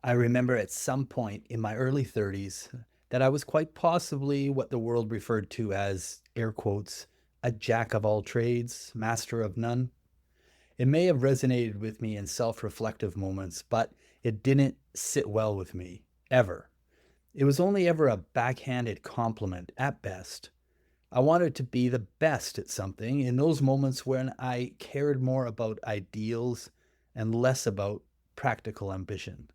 I remember at some point in my early 30s that I was quite possibly what the world referred to as, air quotes, a jack of all trades, master of none. It may have resonated with me in self reflective moments, but it didn't sit well with me, ever. It was only ever a backhanded compliment at best. I wanted to be the best at something in those moments when I cared more about ideals and less about practical ambition.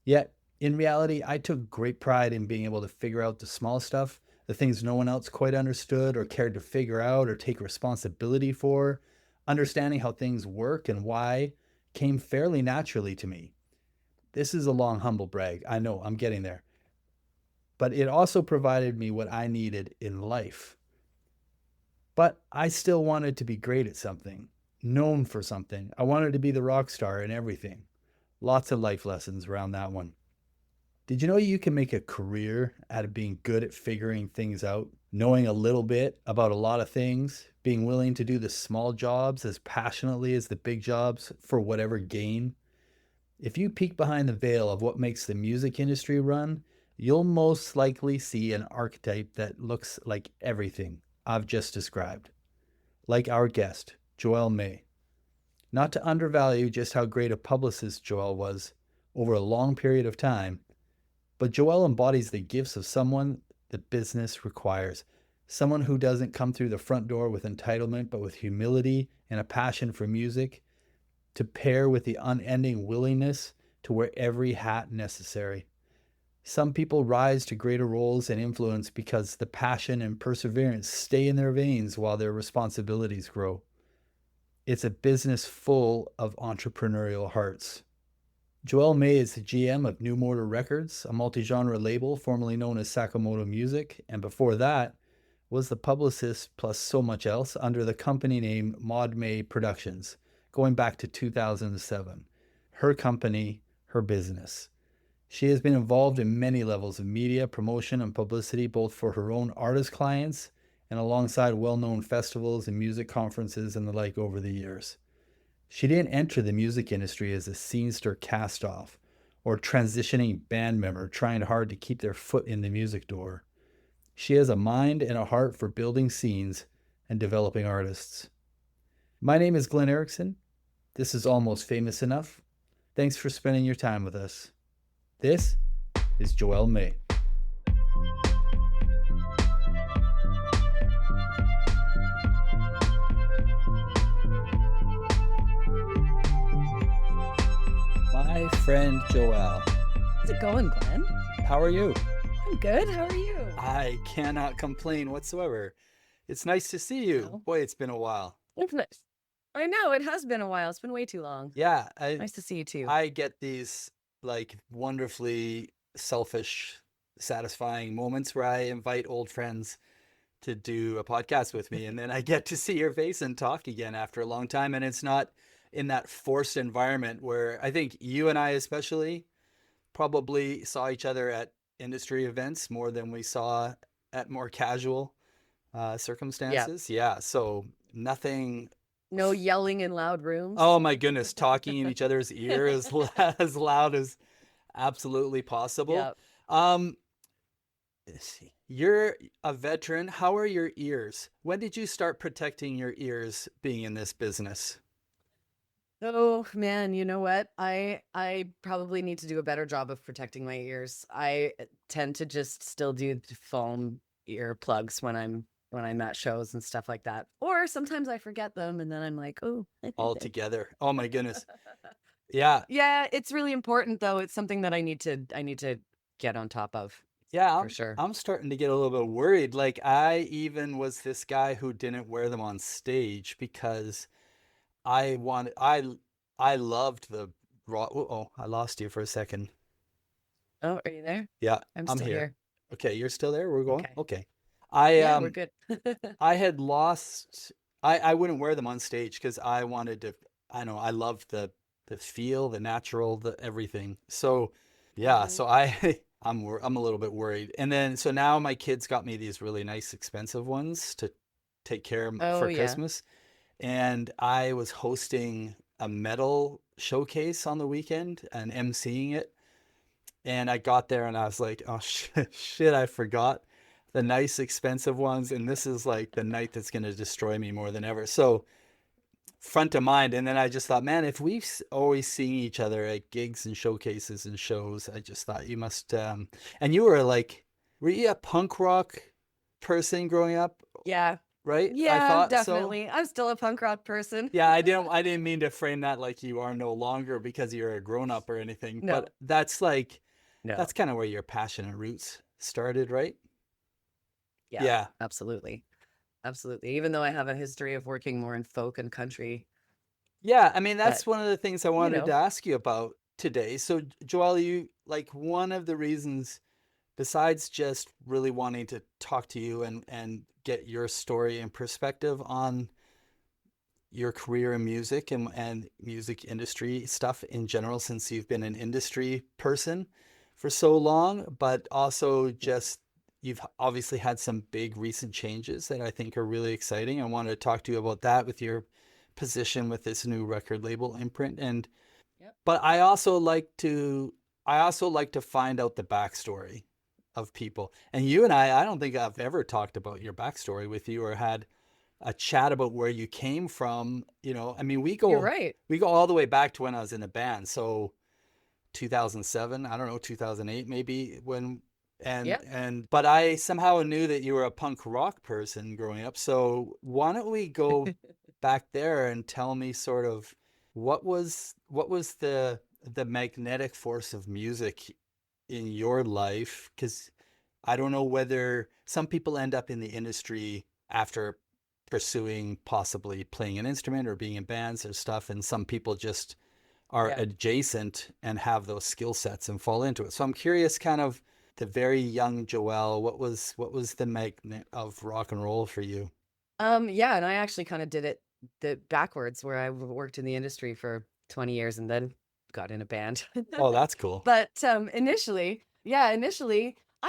Yet, in reality, I took great pride in being able to figure out the small stuff, the things no one else quite understood or cared to figure out or take responsibility for. Understanding how things work and why came fairly naturally to me. This is a long, humble brag. I know, I'm getting there. But it also provided me what I needed in life. But I still wanted to be great at something, known for something. I wanted to be the rock star in everything. Lots of life lessons around that one. Did you know you can make a career out of being good at figuring things out, knowing a little bit about a lot of things, being willing to do the small jobs as passionately as the big jobs for whatever gain? If you peek behind the veil of what makes the music industry run, you'll most likely see an archetype that looks like everything I've just described. Like our guest, Joelle May. Not to undervalue just how great a publicist Joelle was over a long period of time, but Joelle embodies the gifts of someone the business requires. Someone who doesn't come through the front door with entitlement, but with humility and a passion for music, to pair with the unending willingness to wear every hat necessary. Some people rise to greater roles and influence because the passion and perseverance stay in their veins while their responsibilities grow. It's a business full of entrepreneurial hearts. Joelle May is the GM of New Mortar Records, a multi-genre label formerly known as Sakamoto Music, and before that was the publicist plus so much else under the company name Maud May Productions, going back to 2007. Her company, her business. She has been involved in many levels of media, promotion, and publicity, both for her own artist clients and alongside well-known festivals and music conferences and the like over the years. She didn't enter the music industry as a scenester cast-off or transitioning band member trying hard to keep their foot in the music door. She has a mind and a heart for building scenes and developing artists. My name is Glenn Erickson. This is Almost Famous Enough. Thanks for spending your time with us. This is Joelle May. My friend Joelle, How's it going, Glenn? how are you? I'm good. How are you? I cannot complain whatsoever. It's nice to see you. Well, Boy, it's been a while. it's nice. I know it has been a while. It's been way too long. Yeah, Nice to see you too. I get these like wonderfully selfish, satisfying moments where I invite old friends to do a podcast with me, and then I get to see your face and talk again after a long time. And it's not in that forced environment where I think you and I especially probably saw each other at industry events more than we saw at more casual Yeah. circumstances. Yeah, so nothing. No yelling in loud rooms. Oh my goodness, talking in each other's ear as loud as absolutely possible. Yeah. Um, let's see. You're a veteran. How are your ears? When did you start protecting your ears being in this business? Oh man, you know what? I probably need to do a better job of protecting my ears. I tend to just still do the foam earplugs when I'm at shows and stuff like that. Or sometimes I forget them and then I'm like, oh, All together. Oh my goodness. Yeah. yeah, it's really important though. It's something that I need to get on top of Yeah, for sure. I'm starting to get a little bit worried. Like I even was this guy who didn't wear them on stage because I wanted I loved the raw. Oh, I lost you for a second. Oh, are you there? Yeah, I'm I'm still here. here. Okay, you're still there? We're going? Okay. Okay. I Yeah, we're good. I had lost I wouldn't wear them on stage because I wanted to I know I loved the feel, the natural, the everything. So yeah, Mhm. so I I'm a little bit worried. And then so now my kids got me these really nice expensive ones to take care of Oh for yeah. Christmas. And I was hosting a metal showcase on the weekend and emceeing it. And I got there and I was like, oh shit, I forgot the nice expensive ones. And this is like the night that's going to destroy me more than ever. So front of mind. And then I just thought, man, if we've always seen each other at gigs and showcases and shows, I just thought you must, and you were like, were you a punk rock person growing up? Yeah. Right? I Yeah, thought so. definitely. I'm still a punk rock person. Yeah, I didn't mean to frame that like you are no longer because you're a grown up or anything, No, but that's like no. that's kind of where your passion and roots started, right? Yeah, Yeah. absolutely. Absolutely. Even though I have a history of working more in folk and country, Yeah, I mean that's but one of the things I you wanted to know, ask you about today. So Joelle, you like one of the reasons besides just really wanting to talk to you and get your story and perspective on your career in music and music industry stuff in general, since you've been an industry person for so long, but also just you've obviously had some big recent changes that I think are really exciting. I wanted to talk to you about that with your position with this new record label Imprint. And yep. but I also like to find out the backstory of people. And you and I don't think I've ever talked about your backstory with you or had a chat about where you came from. I mean, we You're go right. we go all the way back to when I was in a band. So 2007, I don't know, 2008 maybe, when Yep. and but I somehow knew that you were a punk rock person growing up. So why don't we go back there and tell me sort of what was the magnetic force of music in your life? Because I don't know whether some people end up in the industry after pursuing possibly playing an instrument or being in bands or stuff, and some people just are Yeah. adjacent and have those skill sets and fall into it. So I'm curious, kind of the very young Joelle, what was the magnet of rock and roll for you? Yeah, and I actually kind of did it the backwards where I worked in the industry for 20 years and then got in a band. Oh, that's cool. But initially, I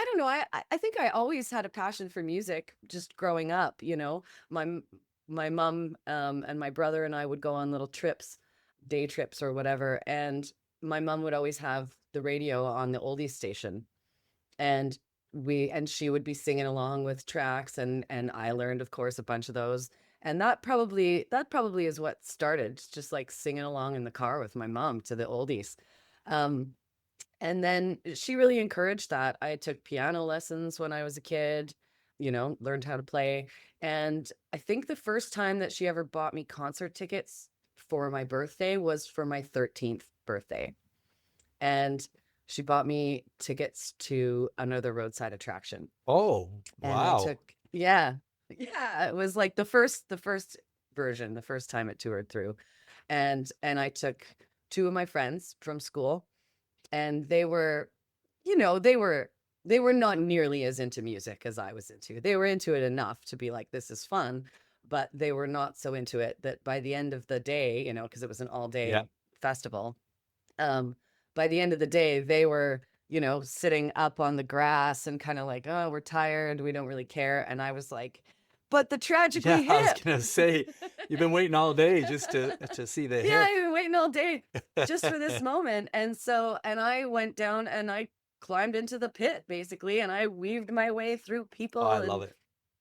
don't know. I think I always had a passion for music just growing up, you know. My my mom and my brother and I would go on little trips, day trips or whatever, and my mom would always have the radio on the oldies station, and she would be singing along with tracks, and I learned, of course, a bunch of those. And that probably is what started, just like singing along in the car with my mom to the oldies. Um, and then she really encouraged that. I took piano lessons when I was a kid, learned how to play. And I think the first time that she ever bought me concert tickets for my birthday was for my 13th birthday. And she bought me tickets to another roadside attraction. Oh, And I wow. took, yeah, yeah, it was like the first version, the first time it toured through. And I took two of my friends from school, and they were not nearly as into music as I was into. They were into it enough to be like, this is fun, but they were not so into it that by the end of the day, because it was an all Yeah. day festival, um, by the end of the day, they were, sitting up on the grass and kind of like, oh, we're tired. We don't really care. And I was like, but the Yeah, tragically I was hip. gonna say you've been waiting all day just to see the Yeah, hip. I've been waiting all day just for this moment. And I went down and I climbed into the pit basically, and I weaved my way through Oh, I people love and it.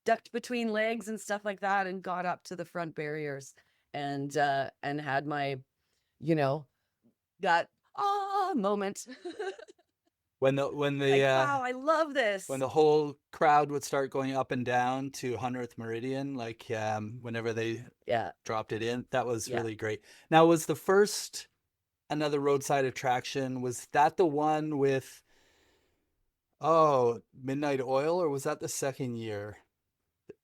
ducked between legs and stuff like that and got up to the front barriers and had my, you know, that moment. When the when the Like, uh wow, I love when this. the whole crowd would start going up and down to 100th Meridian, like whenever they Yeah, dropped it in, that was yeah. really great. Now, was the first another roadside attraction, was that the one with Midnight Oil, or was that the second year?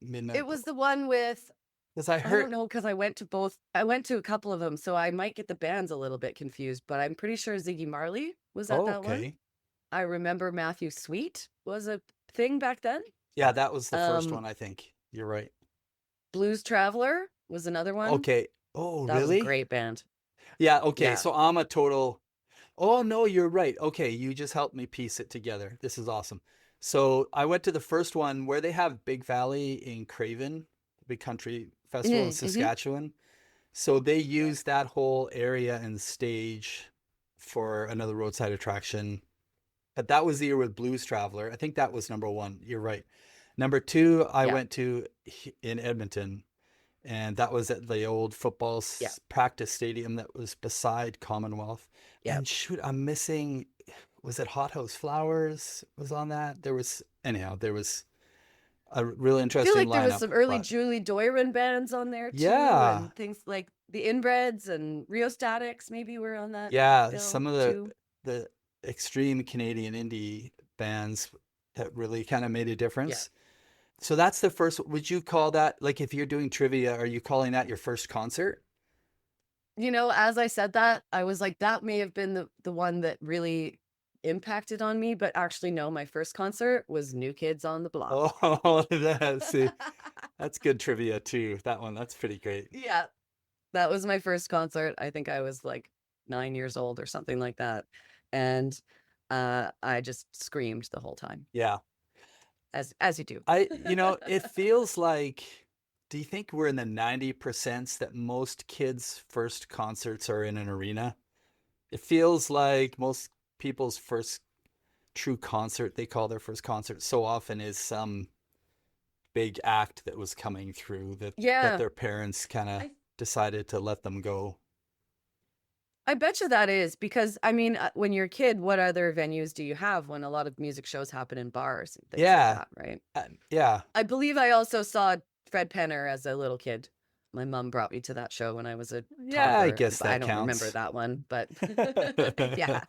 Midnight It was the one with, Because I I heard. don't know, because I went to both. I went to a couple of them, so I might get the bands a little bit confused, but I'm pretty sure Ziggy Marley was at Oh, that one. okay. I remember Matthew Sweet was a thing back then. Yeah, that was the first Um, one, I think. You're right. Blues Traveler was another one. Okay. Oh, That was a really? great band. Yeah, okay. Yeah. So I'm a total. Oh, no, you're right. Okay, you just helped me piece it together. This is awesome. So I went to the first one where they have Big Valley in Craven, big country festival in Mm-hmm. Saskatchewan. So they Yeah. used that whole area and stage for another roadside attraction but that was the year with Blues Traveler. I think that was number one. You're right. Number two, I Yeah, went to in Edmonton, and that was at the old football yeah, practice stadium that was beside Commonwealth. yeah. And shoot, I'm missing. Was it Hot House Flowers was on that? There was anyhow. There was a really I feel interesting like there was lineup, some early but Julie Doiron bands on there too, yeah, and things like the Inbreds and Rheostatics maybe were on that yeah, bill some of too. the extreme Canadian indie bands that really kind of made a Yeah. difference. So that's the first. Would you call that, like, if you're doing trivia, are you calling that your first concert? As I said that, I was like, that may have been the one that really impacted on me, but actually no, my first concert was New Kids on the Block. Oh, see, that's good trivia too. That one, that's pretty great. Yeah, that was my first concert. I think I was like 9 years old or something like that. And I just screamed the whole time, Yeah. as you do. It feels like, do you think we're in the 90% that most kids' first concerts are in an arena? It feels like most people's first true concert, they call their first concert, so often is some big act that was coming through that Yeah. their parents kind of I decided to let them go. I bet you that is because I mean, when you're a kid, what other venues do you have when a lot of music shows happen in bars and things like Yeah. that, right? Yeah. I believe I also saw Fred Penner as a little kid. My mom brought me to that show when I was a Yeah, I toddler. guess I that don't remember counts. that one, but yeah.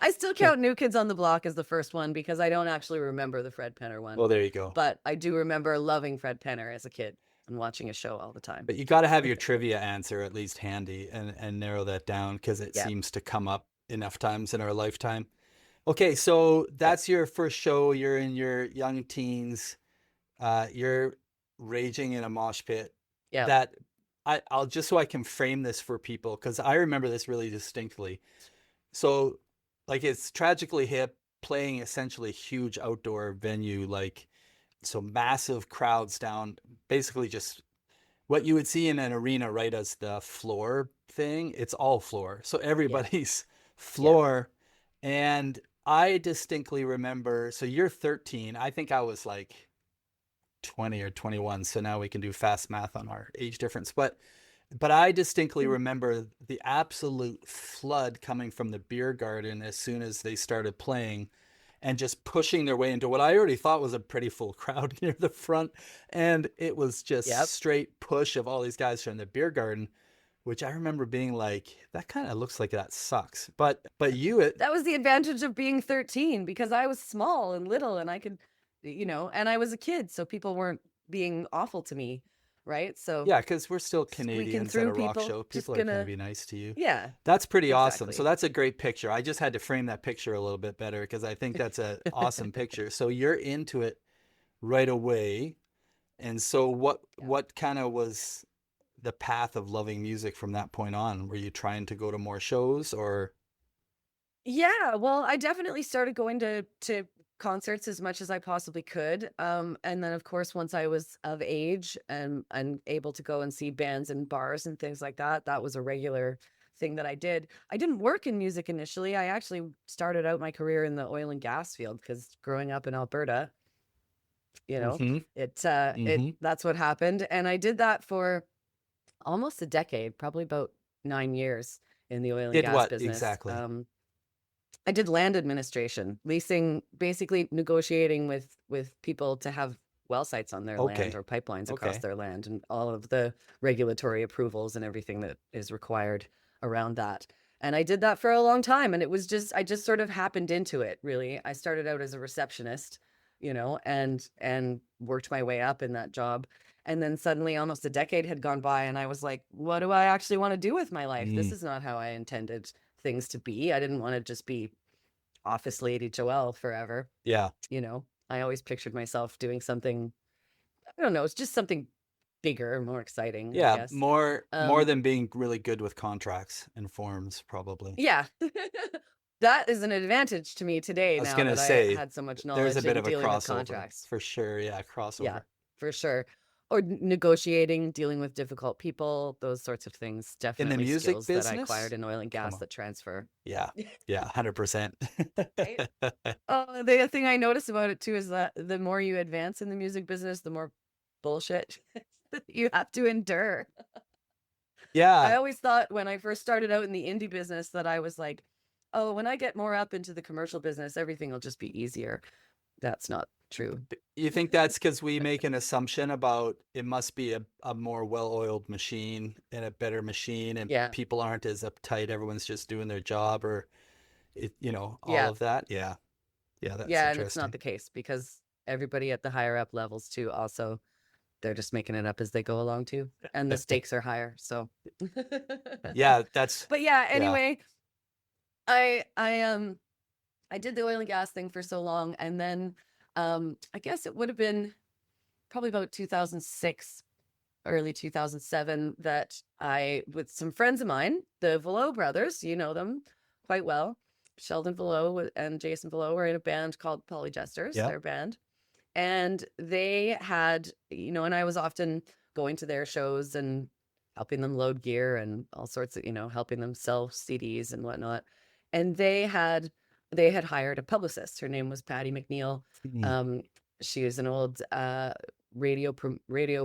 I still count New Kids on the Block as the first one because I don't actually remember the Fred Penner one. Well, there you go. But I do remember loving Fred Penner as a kid and watching his show all the time. But you got to have your trivia answer at least handy and narrow that down because it Yeah. seems to come up enough times in our lifetime. Okay, so Yeah. that's your first show. You're in your young teens. You're raging in a mosh pit. Yeah. That I'll just so I can frame this for people because I remember this really distinctly. So, like, it's Tragically Hip playing essentially huge outdoor venue, like, so massive crowds down, basically just what you would see in an arena, right, as the floor thing. It's all floor. So Yeah. everybody's Yeah. floor. And I distinctly remember, so you're 13. I think I was like 20 or 21. So now we can do fast math on our age difference. But I distinctly remember the absolute flood coming from the beer garden as soon as they started playing and just pushing their way into what I already thought was a pretty full crowd near the front. And it was just Yep. straight push of all these guys from the beer garden, which I remember being like, that kind of looks like that sucks. But That was the advantage of being 13 because I was small and little and I could, and I was a kid, so people weren't being awful to me, right? So yeah, because we're still squeaking Canadians at through a rock people, show. just People are going to gonna, be nice to you. yeah, That's pretty awesome. So exactly. that's a great picture. I just had to frame that picture a little bit better because I think that's an awesome picture. So you're into it right away. And so Yeah. what kind of was the path of loving music from that point on? Were you trying to go to more shows or? Yeah, well, I definitely started going to concerts as much as I possibly could. And then of course once I was of age and able to go and see bands in bars and things like that, that was a regular thing that I did. I didn't work in music initially. I actually started out my career in the oil and gas field because growing up in Alberta, you know, Mm-hmm. it Mm-hmm. that's what happened. And I did that for almost a decade, probably about 9 years in the oil and Did gas what business. exactly? I did land administration, leasing, basically negotiating with people to have well sites on their land Okay. or pipelines across Okay. their land and all of the regulatory approvals and everything that is required around that. And I did that for a long time and it was just I just sort of happened into it, really. I started out as a receptionist, and worked my way up in that job. And then suddenly almost a decade had gone by and I was like, what do I actually want to do with my life? This Mm. is not how I intended things to be. I didn't want to just be office lady Joelle forever. Yeah. I always pictured myself doing something, I don't know, it's just something bigger, more exciting, I Yeah. guess. More than being really good with contracts and forms, probably. Yeah. That is an advantage to me today I was now gonna that I say had so much there's a knowledge bit in of a dealing with crossover contracts. for sure. Yeah, Yeah, crossover. for sure. or negotiating, dealing with difficult people, those sorts of things. In the Definitely music skills that I acquired business? in oil and Come gas on. that transfer. Yeah. Yeah, 100%. Right? Oh, the other thing I notice about it too is that the more you advance in the music business, the more bullshit you have to endure. I Yeah. always thought when I first started out in the indie business that I was like, oh, when I get more up into the commercial business, everything will just be easier. That's not true. You think that's because we make an assumption about it must be a more well-oiled machine and a better machine, and Yeah. people aren't as uptight, everyone's just doing their job, or all Yeah. of that? Yeah. Yeah, that's Yeah. And it's not interesting. the case because everybody at the higher up levels too, also, they're just making it up as they go along too. And the stakes are higher. So, Yeah, that's but yeah, yeah. anyway, I did the oil and gas thing for so long. And then, I guess it would have been probably about 2006, early 2007, that I, with some friends of mine, the Velo brothers, you know them quite well. Sheldon Velo and Jason Velo were in a band called Polygesters, Yeah. their band. And they had, and I was often going to their shows and helping them load gear and all sorts of, helping them sell CDs and whatnot. And they had hired a publicist. Her name was Patty McNeil. Mm. Um, she was an old radio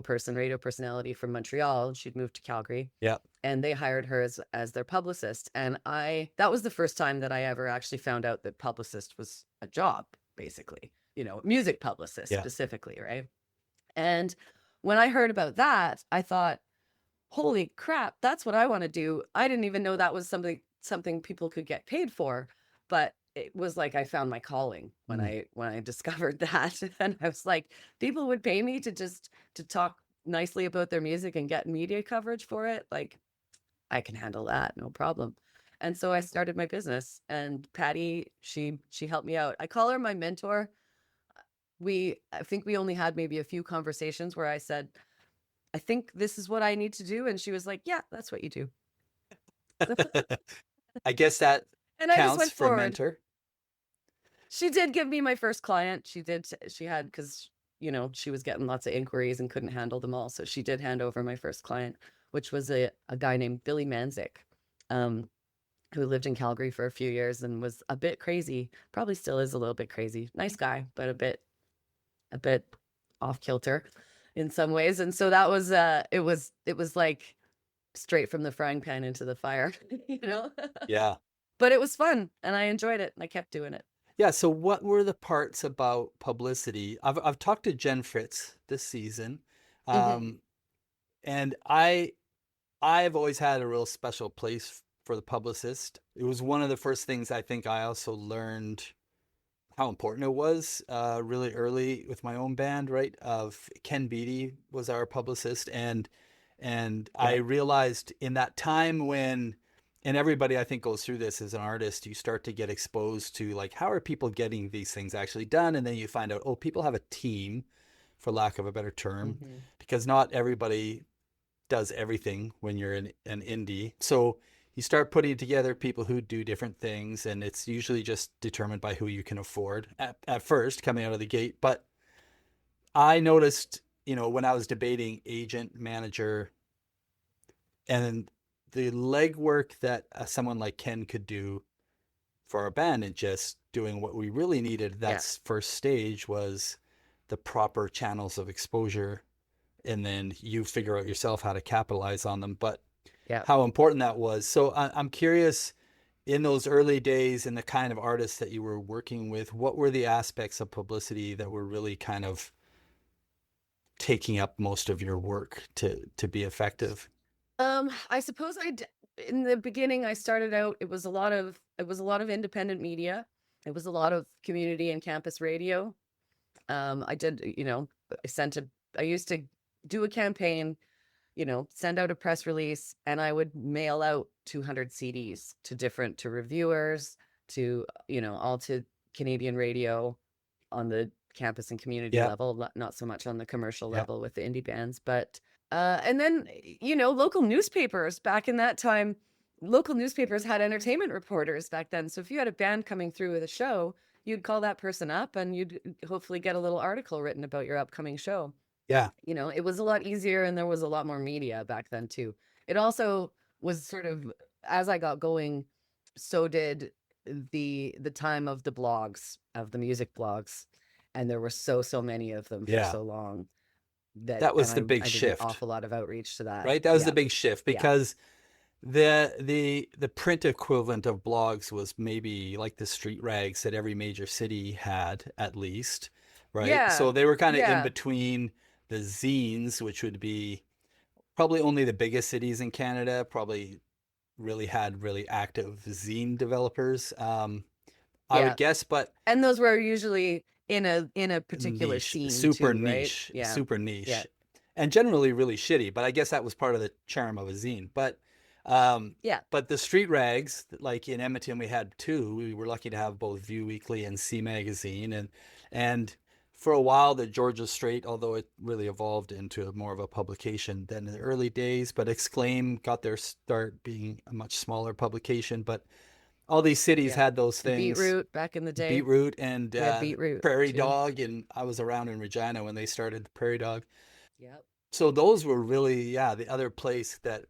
personality from Montreal. She'd moved to Calgary, Yeah. and they hired her as their publicist. And that was the first time that I ever actually found out that publicist was a job, basically, music publicist Yeah. specifically, right? And when I heard about that, I thought, holy crap, that's what I want to do. I didn't even know that was something people could get paid for, but it was like I found my calling when Mm. I discovered that. And I was like, people would pay me to talk nicely about their music and get media coverage for it. Like, I can handle that, no problem. And so I started my business, and Patty, she helped me out. I call her my mentor. I think we only had maybe a few conversations where I said, I think this is what I need to do. And she was like, yeah, that's what you do. I guess that And I just counts went for a forward. mentor. She did give me my first client. She had, because, she was getting lots of inquiries and couldn't handle them all. So she did hand over my first client, which was a guy named Billy Manzik, who lived in Calgary for a few years and was a bit crazy. Probably still is a little bit crazy. Nice guy, but a bit off kilter in some ways. And so that was it was like straight from the frying pan into the fire, Yeah. but it was fun and I enjoyed it and I kept doing it. Yeah, so what were the parts about Publicity? I've talked to Jen Fritz this season. Mm-hmm. And I've always had a real special place for the publicist. It was one of the first things I think I also learned how important it was really early with my own band, right? Of Ken Beatty was our publicist, and I realized in that time when, and everybody I think goes through this as an artist, you start to get exposed to like how are people getting these things actually done, and then you find out, oh, people have a team, for lack of a better term, Mm-hmm. because not everybody does everything when you're an indie. So you start putting together people who do different things, and it's usually just determined by who you can afford at first coming out of the gate. But I noticed, when I was debating agent, manager, and the legwork that someone like Ken could do for our band and just doing what we really needed, Yeah. that's first stage was the proper channels of exposure, and then you figure out yourself how to capitalize on them. But Yeah. how important that was. So I'm curious, in those early days and the kind of artists that you were working with, what were the aspects of Publicity that were really kind of taking up most of your work to be effective? I suppose in the beginning I started out, it was a lot of independent media. It was a lot of community and campus radio. I did, I used to do a campaign, send out a press release, and I would mail out 200 CDs to reviewers, to, all to Canadian radio on the campus and community Yeah, level, not so much on the commercial yeah, level with the indie bands. But and then, local newspapers back in that time, local newspapers had entertainment reporters back then. So if you had a band coming through with a show, you'd call that person up and you'd hopefully get a little article written about your upcoming show. Yeah. You know, it was a lot easier and there was a lot more media back then too. It also was sort of, as I got going, so did the time of the blogs, of the music blogs. And there were so many of them for Yeah. so long that, That and was the big I did an shift, awful lot of outreach to that. right? That was the Yeah. big shift Yeah. because the print equivalent of blogs was maybe like the street rags that every major city had at least, right? Yeah. So they were kind of in Yeah. between the zines, which would be probably only the biggest cities in Canada probably really had really active zine developers. I would Yeah. guess, but And those were usually in a particular niche, scene too, right? Yeah. super Yeah. niche, and generally really shitty. But I guess that was part of the charm of a zine. Um, Yeah. but the street rags, like in Edmonton, we had two. We were lucky to have both View Weekly and C Magazine, and for a while the Georgia Straight, although it really evolved into more of a publication than in the early days. But Exclaim got their start being a much smaller publication. But all these cities Yeah. had those And things. Beetroot back in the day. Beetroot and We had Beetroot Prairie too. Dog, and I was around in Regina when they started the Prairie Dog. Yep. So those were really, yeah, the other place that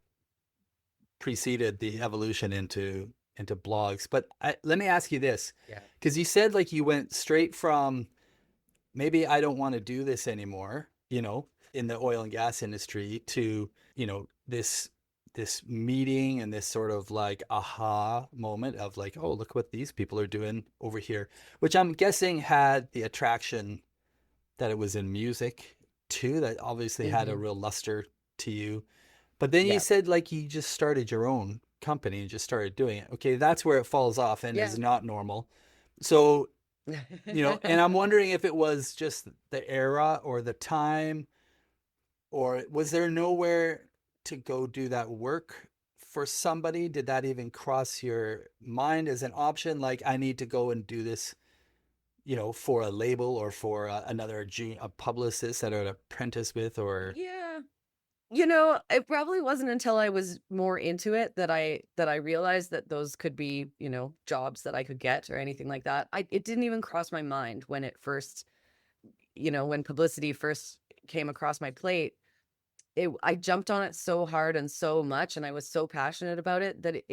preceded the evolution into blogs. But let me ask you this, Yeah. because you said like you went straight from maybe I don't want to do this anymore, in the oil and gas industry to, this meeting and this sort of like aha moment of like, oh, look what these people are doing over here, which I'm guessing had the attraction that it was in music too, that obviously had a Mm-hmm. real luster to you. But then you Yeah. said like you just started your own company and just started doing it. Okay, that's where it falls off and Yeah. is not normal. So, and I'm wondering if it was just the era or the time, or was there nowhere to go do that work for somebody? Did that even cross your mind as an option? Like, I need to go and do this, for a label or for another a publicist that I'd apprentice with, or Yeah. It probably wasn't until I was more into it that I realized that those could be, jobs that I could get or anything like that. It didn't even cross my mind when it first, when publicity first came across my plate. I jumped on it so hard and so much, and I was so passionate about it that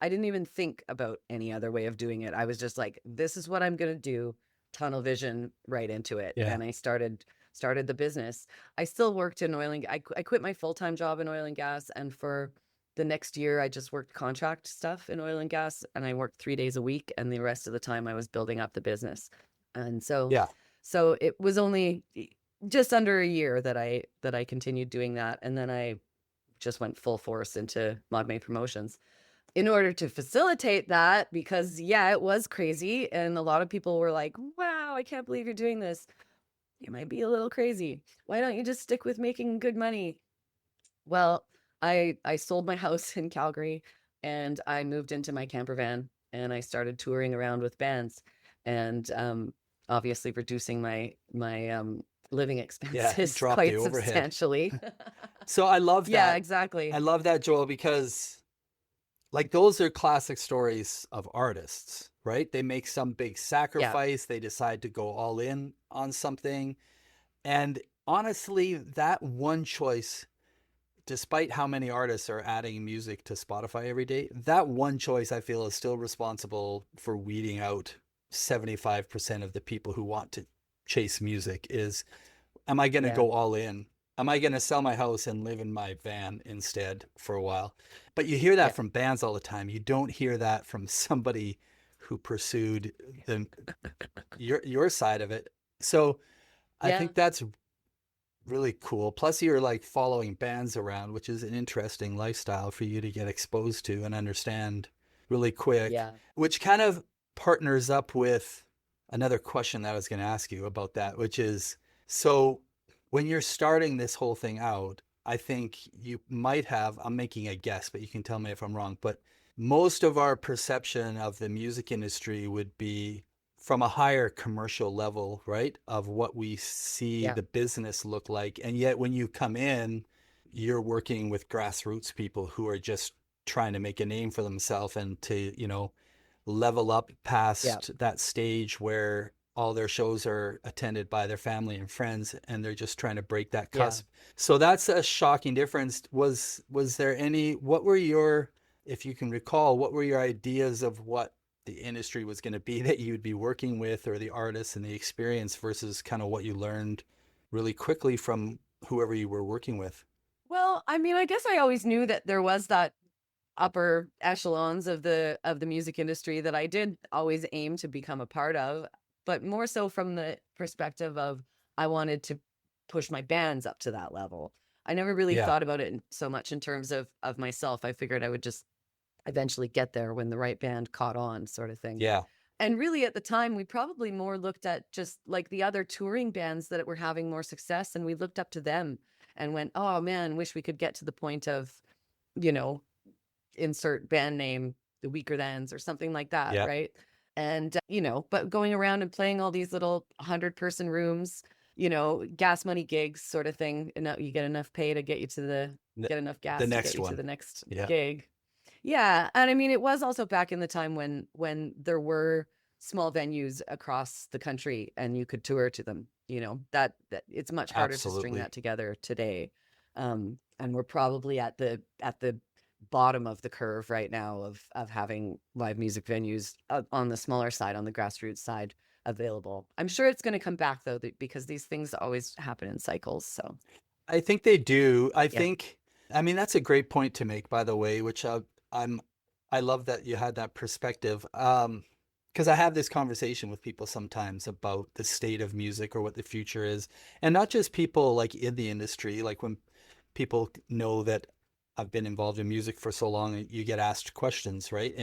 I didn't even think about any other way of doing it. I was just like, this is what I'm gonna do, tunnel vision right into it. yeah, And I started the business. I still worked in oil and I quit my full-time job in oil and gas, and for the next year I just worked contract stuff in oil and gas, and I worked 3 days a week, and the rest of the time I was building up the business. And so yeah, so it was only just under a year that I continued doing that, and then I just went full force into Mod May Promotions in order to facilitate that, because yeah, it was crazy and a lot of people were like, "Wow, I can't believe you're doing this. You might be a little crazy. Why don't you just stick with making good money?" Well, I sold my house in Calgary and I moved into my camper van and I started touring around with bands and obviously reducing my living yeah, expenses drop the quite overhead. substantially. So I love Yeah, that. I exactly. love that, Joel, because like those are classic stories of artists, right? They make some big Yeah. sacrifice, they decide to go all in on something. And honestly, that one choice, despite how many artists are adding music to Spotify every day, that one choice I feel is still responsible for weeding out 75% of the people who want to chase music is, am I going to Yeah. go all in? Am I going to sell my house and live in my van instead for a while? But you hear that Yeah. from bands all the time. You don't hear that from somebody who pursued the your side of it. So I Yeah. think that's really cool. Plus, you're like following bands around, which is an interesting lifestyle for you to get exposed to and understand really quick, Yeah. which kind of partners up with another question that I was going to ask you about that, which is so when you're starting this whole thing out, I think you might have, I'm making a guess, but you can tell me if I'm wrong, but most of our perception of the music industry would be from a higher commercial level, right? Of what we see Yeah. the business look like. And yet when you come in, you're working with grassroots people who are just trying to make a name for themselves and to, level up Yeah. past that stage where all their shows are attended by their family and friends, and they're just trying to break that Yeah. cusp. So that's a shocking difference. Was there any, what were your, if you can recall, what were your ideas of what the industry was going to be that you'd be working with, or the artists and the experience, versus kind of what you learned really quickly from whoever you were working with? Well, I mean, I guess I always knew that there was that upper echelons of the music industry that I did always aim to become a part of, but more so from the perspective of I wanted to push my bands up to that level. I never really Yeah. thought about it so much in terms of myself. I figured I would just eventually get there when the right band caught on, sort of thing. Yeah. And really at the time, we probably more looked at just like the other touring bands that were having more success, and we looked up to them and went, oh man, wish we could get to the point of, you know, insert band name, the Weaker Thans or something like that, Yeah. right? And, but going around and playing all these little 100-person rooms, gas money gigs sort of thing. And you get enough pay to get you to get enough The gas to get next you to one. the next Yeah. gig. Yeah, and I mean, it was also back in the time when there were small venues across the country and you could tour to them. That it's much harder to string Absolutely. that together today. And we're probably at the bottom of the curve right now of having live music venues on the smaller side, on the grassroots side, available. I'm sure it's going to come back though, because these things always happen in cycles. So I think they do. yeah. I mean, that's a great point to make, by the way, which I'm, I love that you had that perspective. Because I have this conversation with people sometimes about the state of music or what the future is. And not just people like in the industry, like when people know that I've been involved in music for so long, you get asked questions, right?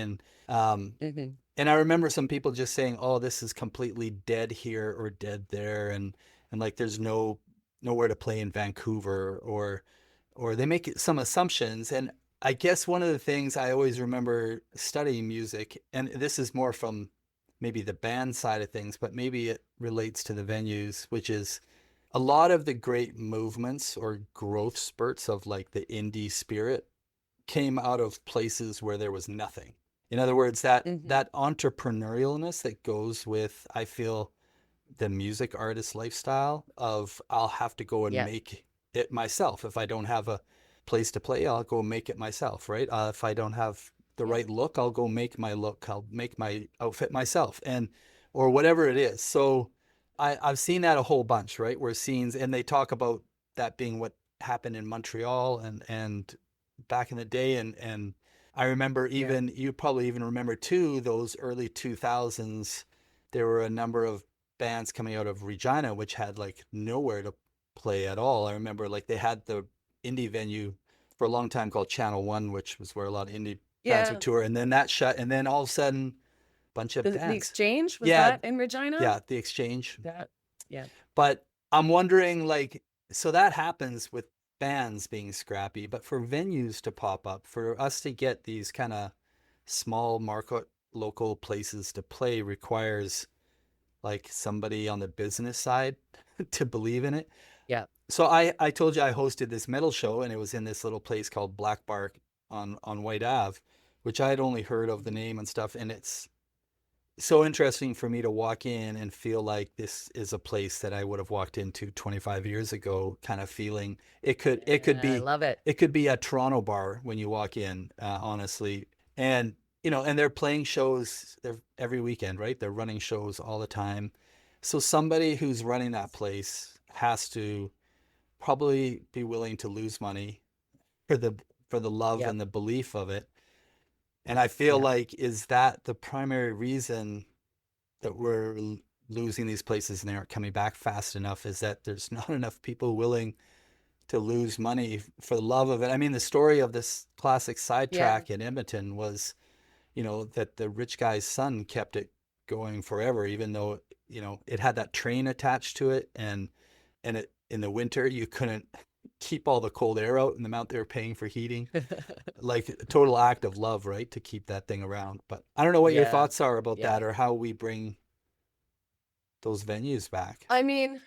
Um, Hmm. and I remember some people just saying, "Oh, this is completely dead here or dead there," and like there's nowhere to play in Vancouver, or they make some assumptions. And I guess one of the things I always remember studying music, and this is more from maybe the band side of things, but maybe it relates to the venues, which is a lot of the great movements or growth spurts of like the indie spirit came out of places where there was nothing. In other words, Hmm. that entrepreneurialness that goes with, I feel, the music artist lifestyle of I'll have to go and Yeah. make it myself. If I don't have a place to play, I'll go make it myself, right? If I don't have the Yeah. right look, I'll go make my look. I'll make my outfit myself, and or whatever it is. So I've seen that a whole bunch, right? Where scenes, and they talk about that being what happened in Montreal and back in the day, and I remember, Yeah. even you probably even remember too, those early 2000s, there were a number of bands coming out of Regina which had like nowhere to play at all. I remember like they had the indie venue for a long time called Channel One, which was where a lot of indie bands would Yeah. tour, and then that shut, and then all of a sudden, bunch of The bands. Exchange, was Yeah, that in Regina? yeah, the Exchange. That yeah. But I'm wondering, like, so that happens with bands being scrappy, but for venues to pop up, for us to get these kind of small market local places to play requires like somebody on the business side to believe in it. Yeah. So I told you I hosted this metal show, and it was in this little place called Black Bar on White Ave, which I had only heard of the Mhm. name and stuff. And it's so interesting for me to walk in and feel like this is a place that I would have walked into 25 years ago, kind of feeling Yeah, I love it. it could be a Toronto bar when you walk in, honestly. And and they're playing shows they're every weekend, right? They're running shows all the time. So somebody who's running that place has to probably be willing to lose money for the love Yep. and the belief of it. And I feel Yep. like, is that the primary reason that we're losing these places and they aren't coming back fast enough, is that there's not enough people willing to lose money for the love of it. I mean, the story of this classic Yeah. sidetrack in Edmonton was, that the rich guy's son kept it going forever, even though, it had that train attached to it, and it in the winter you couldn't keep all the cold air out in the amount they were paying for heating. Like a total act of love, right, to keep that thing around. But I don't know what your Yeah. thoughts are about Yeah. that, or how we bring those venues back. I mean,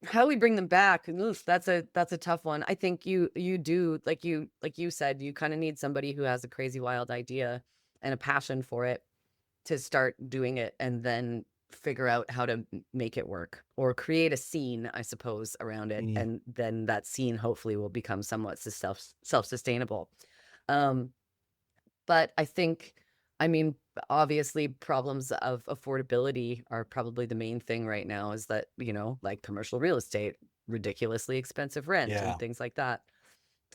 how we bring them back, oof, that's a tough one. I think you do, like you said, you kind of need somebody who has a crazy wild idea and a passion for it to start doing it, and then figure out how to make it work or create a scene, I suppose, around it. Mm. And then that scene hopefully will become somewhat self-sustainable. Um, but I think, I mean, obviously problems of affordability are probably the main thing right now, is that, like commercial real estate, ridiculously expensive rent Yeah. and things like that.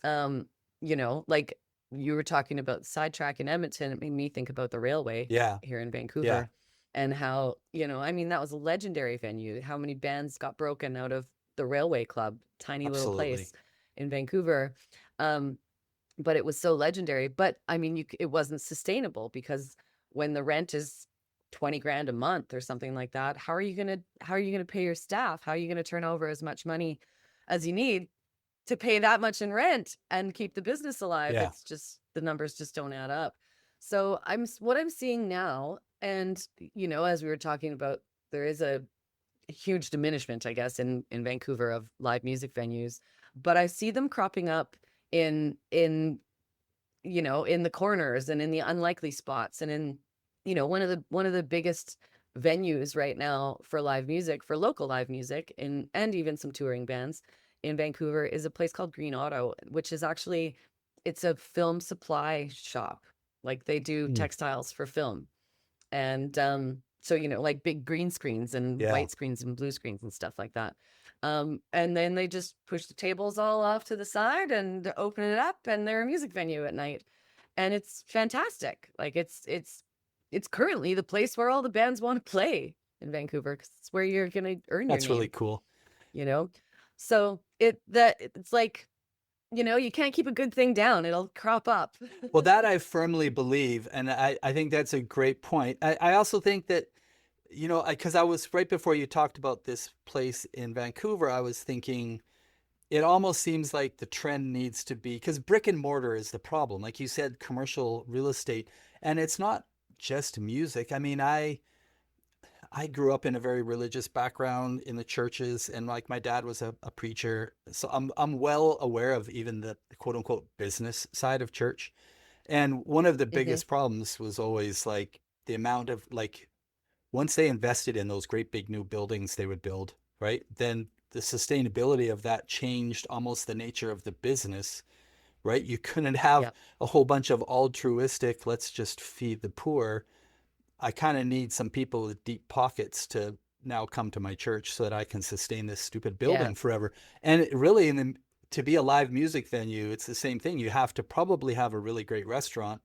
Um, like you were talking about sidetrack in Edmonton, it made me think about the railway Yeah. here in Yeah. Vancouver, and how, I mean, that was a legendary venue. How many bands got broken out of the Railway Club, tiny little Absolutely. place in Vancouver. Um, but it was so legendary. But I mean, it wasn't sustainable, because when the rent is 20 grand a month or something like that, how are you gonna pay your staff? How are you gonna turn over as much money as you need to pay that much in rent and keep the business alive? Yeah. It's just, the numbers just don't add up. So what I'm seeing now, and as we were talking about, there is a huge diminishment, I guess, in Vancouver of live music venues, but I see them cropping up in in the corners and in the unlikely spots, and in one of the biggest venues right now for live music, for local live music, and even some touring bands in Vancouver, is a place called Green Auto, which is actually, it's a film supply shop. Like, they do Mm. textiles for film. And so, like big green screens and Yeah. white screens and blue screens and stuff like that. And then they just push the tables all off to the side and open it up, and they're a music venue at night. And it's fantastic. Like, it's currently the place where all the bands want to play in Vancouver, because it's where you're gonna earn your That's really name, cool. you know? So it's like, you can't keep a good thing down. It'll crop up. Well, that I firmly believe, and I think that's a great point. I also think that, because I was right before you talked about this place in Vancouver, I was thinking it almost seems like the trend needs to be, because brick and mortar is the problem. Like you said, commercial real estate, and it's not just music. I mean, I grew up in a very religious background in the churches, and like my dad was a preacher, so I'm well aware of even the quote unquote business side of church. And one of the Hmm. biggest problems was always like the amount of, like, once they invested in those great big new buildings they would build, right? Then the sustainability of that changed almost the nature of the business, right? You couldn't have Yeah. a whole bunch of altruistic, let's just feed the poor. I kind of need some people with deep pockets to now come to my church so that I can sustain this stupid Yeah. building forever. And really, to be a live music venue, it's the same thing. You have to probably have a really great restaurant,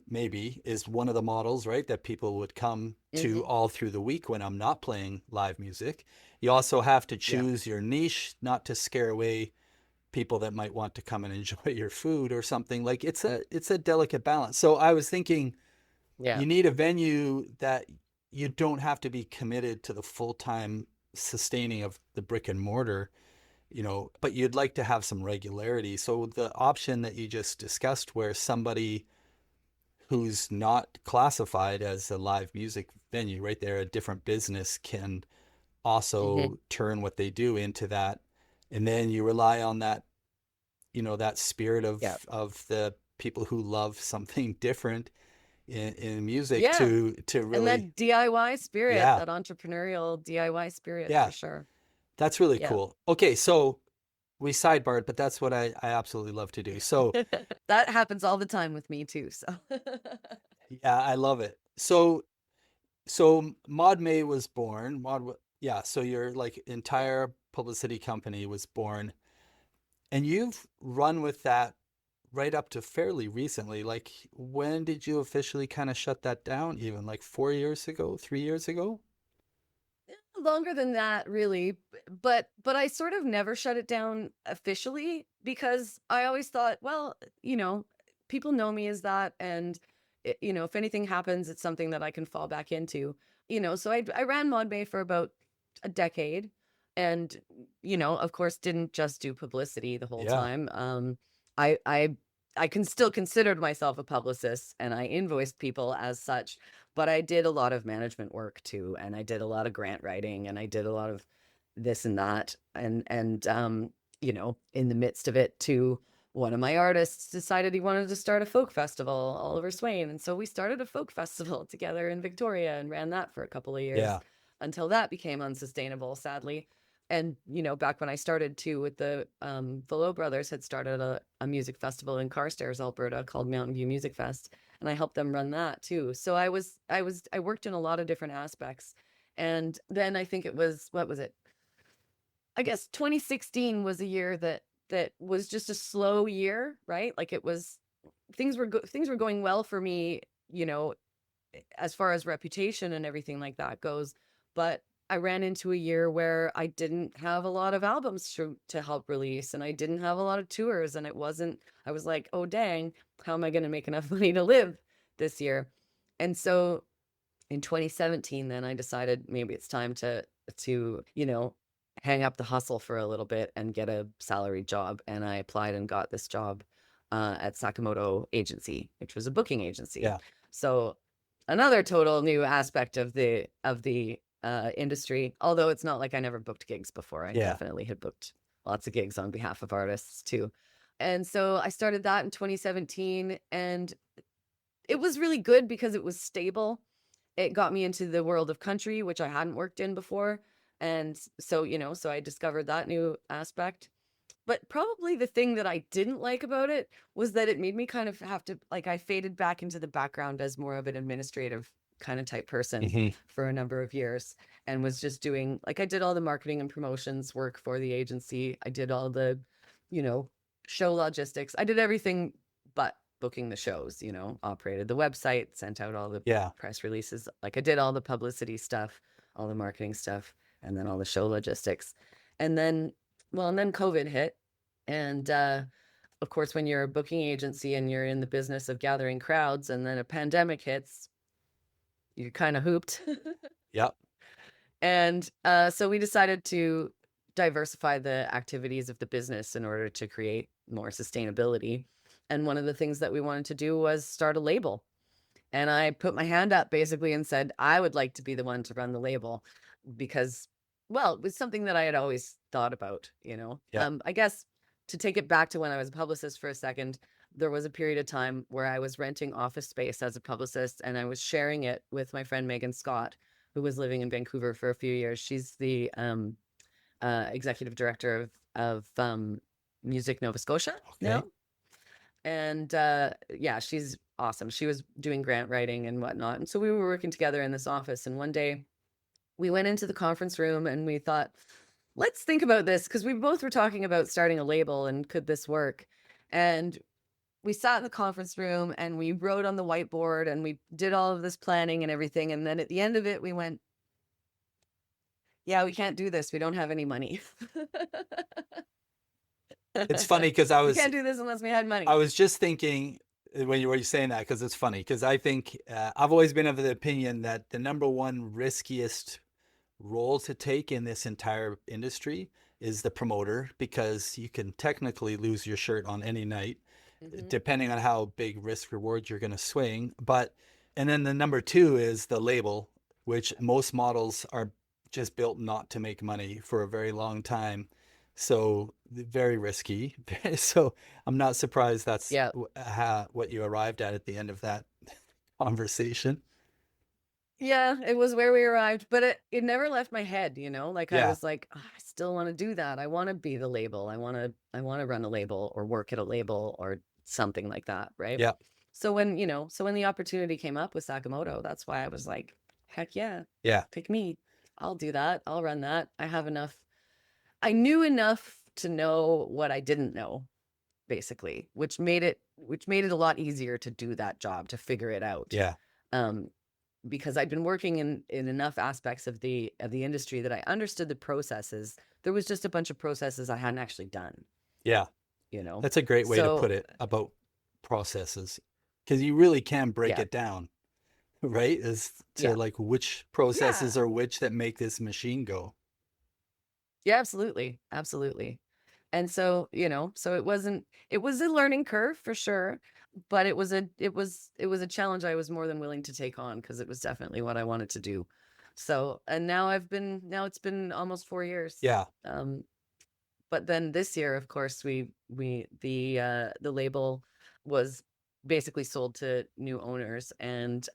maybe, is one of the models, right? That people would come to Hmm. all through the week when I'm not playing live music. You also have to Yeah. choose your niche, not to scare away people that might want to come and enjoy your food or something. Like, it's a delicate balance. So I was thinking, Yeah. you need a venue that you don't have to be committed to the full-time sustaining of the brick and mortar, but you'd like to have some regularity. So the option that you just discussed, where somebody who's not classified as a live music venue, right there, a different business, can Hmm. also turn what they do into that. And then you rely on that, that spirit Yeah. of the people who love something different in music Yeah. to And really, that DIY spirit, yeah, that entrepreneurial DIY spirit, for yeah, sure. that's really Yeah. cool. Okay, so we sidebarred, but that's what I absolutely love to do. So That happens all the time with me too. So yeah, I love it. So Maud May was born. Yeah, so your like entire publicity company was born, and you've run with that right up to fairly recently. Like, when did you officially kind of shut that down? Even like 4 years ago, 3 years ago? longer than that, really. But I sort of never shut it down officially, because I always thought, well, people know me as that, and if anything happens, it's something that I can fall back into. So I ran Mod Bay for about a decade, and of course, didn't just do publicity the whole Yeah, time. I I I can still considered myself a publicist, and I invoiced people as such, but I did a lot of management work too, and I did a lot of grant writing, and I did a lot of this and that, and in the midst of it too, one of my artists decided he wanted to start a folk festival, Oliver Swain, and so we started a folk festival together in Victoria and ran that for a couple of years. yeah. until that became unsustainable, sadly. And, you know, back when I started too with the Velo Brothers had started a music festival in Carstairs, Alberta called Mountain View Music Fest. And I helped them run that too. So I worked in a lot of different aspects. And then I think it was, what was it? I guess 2016 was a year that was just a slow year, right? Like it was, things were going well for me, you know, as far as reputation and everything like that goes. But I ran into a year where I didn't have a lot of albums to help release, and I didn't have a lot of tours, and I was like, oh dang, how am I going to make enough money to live this year? And so in 2017, then I decided maybe it's time to, you know, hang up the hustle for a little bit and get a salaried job. And I applied and got this job at Sakamoto agency, which was a booking agency. Yeah. So another total new aspect of the industry, although it's not like I never booked gigs before. I definitely had booked lots of gigs on behalf of artists too. And so I started that in 2017, and it was really good because it was stable. It got me into the world of country, which I hadn't worked in before. And so, you know, so I discovered that new aspect. But probably the thing that I didn't like about it was that it made me kind of have to, like, I faded back into the background as more of an administrative kind of type person for a number of years, and was just doing, like, I did all the marketing and promotions work for the agency. I did all the, you know, show logistics. I did everything but booking the shows, you know, operated the website, sent out all the press releases. Like I did all the publicity stuff, all the marketing stuff, and then all the show logistics. And then, well, and then COVID hit. And of course, when you're a booking agency and you're in the business of gathering crowds, and then a pandemic hits, you're kind of hooped. Yep. And so we decided to diversify the activities of the business in order to create more sustainability. And one of the things that we wanted to do was start a label. And I put my hand up basically and said, I would like to be the one to run the label because, well, it was something that I had always thought about, you know. I guess to take it back to when I was a publicist for a second, there was a period of time where I was renting office space as a publicist, and I was sharing it with my friend Megan Scott, who was living in Vancouver for a few years. She's the executive director of Music Nova Scotia now. And yeah, she's awesome. She was doing grant writing and whatnot. And so we were working together in this office. And one day we went into the conference room and we thought, let's think about this, because we both were talking about starting a label and could this work? And we sat in the conference room and we wrote on the whiteboard and we did all of this planning and everything. And then at the end of it, we went, yeah, we can't do this. We don't have any money. It's funny because we can't do this unless we had money. I was just thinking when you were saying that, because it's funny, because I think I've always been of the opinion that the number one riskiest role to take in this entire industry is the promoter, because you can technically lose your shirt on any night, depending on how big risk reward you're going to swing. And then the number two is the label, which most models are just built not to make money for a very long time. So very risky. So I'm not surprised that's what you arrived at the end of that conversation. Yeah, it was where we arrived, but it never left my head, you know, like I was like, oh, I still want to do that. I want to be the label. I want to run a label or work at a label or something like that. Right. Yeah. So when the opportunity came up with Sakamoto, that's why I was like, heck yeah. Yeah. Pick me. I'll do that. I'll run that. I knew enough to know what I didn't know, basically, which made it a lot easier to do that job, to figure it out. Yeah. Because I'd been working in enough aspects of the industry that I understood the processes. There was just a bunch of processes I hadn't actually done. Yeah. You know, that's a great way to put it about processes, because you really can break it down, right? As to like which processes are which that make this machine go. Yeah, absolutely. Absolutely. And so, so it was a learning curve for sure, but it was a challenge I was more than willing to take on, because it was definitely what I wanted to do. So, and now it's been almost 4 years. Yeah. But then this year, of course, the label was basically sold to new owners, and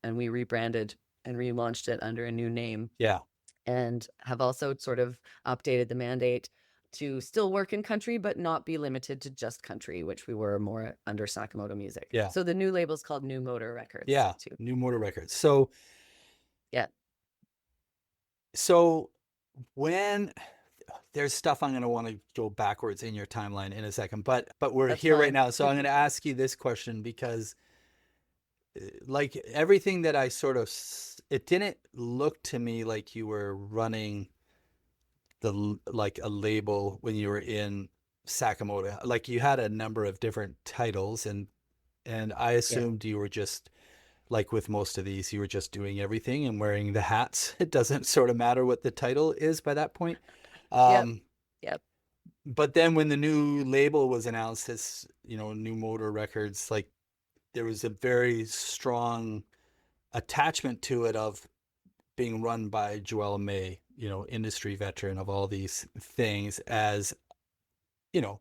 we rebranded and relaunched it under a new name, Yeah. and have also sort of updated the mandate to still work in country, but not be limited to just country, which we were more under Sakamoto music. Yeah. So the new label's called New Motor Records Yeah. too. New Motor Records. So, Yeah. so when there's stuff I'm going to want to go backwards in your timeline in a second, but we're That's here right fine. now. So I'm going to ask you this question because like everything that I sort of, it didn't look to me like you were running like a label when you were in Sakamoto. Like you had a number of different titles, and I Yeah. assumed you were just like with most of these, you were just doing everything and wearing the hats. It doesn't sort of matter what the title is by that point. Yep. Um, Yep. but then when the new label was announced as, you know, New Motor Records, like there was a very strong attachment to it of being run by Joelle May, you know, industry veteran of all these things, as, you know,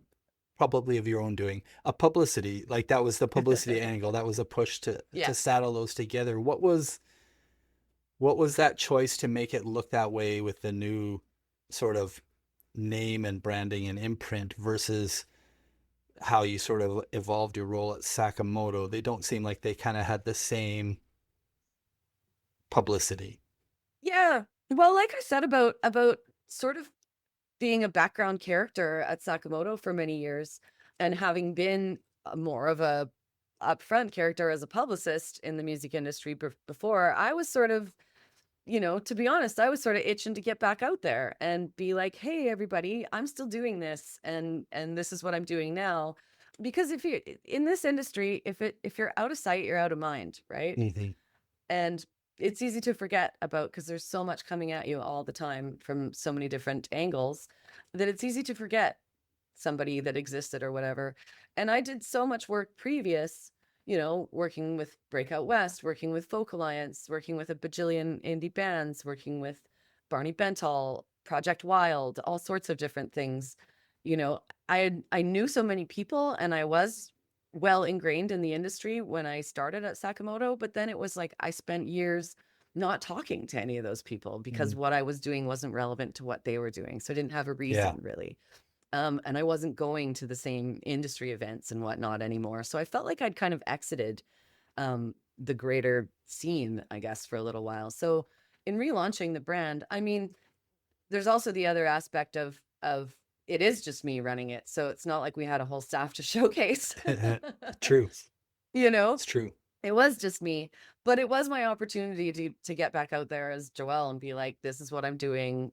probably of your own doing. A publicity, like that was the publicity angle. That was a push Yeah. to saddle those together. What was that choice to make it look that way with the new sort of name and branding and imprint versus how you sort of evolved your role at Sakamoto? They don't seem like they kind of had the same publicity. Yeah. Well, like I said about sort of being a background character at Sakamoto for many years, and having been more of a upfront character as a publicist in the music industry before, I was sort of, to be honest, I was sort of itching to get back out there and be like, "Hey, everybody, I'm still doing this, and this is what I'm doing now." Because if you in this industry, if you're out of sight, you're out of mind, right? Mm-hmm. And it's easy to forget about, because there's so much coming at you all the time from so many different angles, that it's easy to forget somebody that existed or whatever. And I did so much work previous, working with Breakout West, working with Folk Alliance, working with a bajillion indie bands, working with Barney Bentall, Project Wild, all sorts of different things. I knew so many people, and I was well ingrained in the industry when I started at Sakamoto, but then it was like I spent years not talking to any of those people because what I was doing wasn't relevant to what they were doing. So I didn't have a Yeah. reason really. And I wasn't going to the same industry events and whatnot anymore. So I felt like I'd kind of exited the greater scene, I guess, for a little while. So in relaunching the brand, I mean, there's also the other aspect of it is just me running it. So it's not like we had a whole staff to showcase. True. You know, It's true. it was just me, but it was my opportunity to get back out there as Joelle and be like, this is what I'm doing,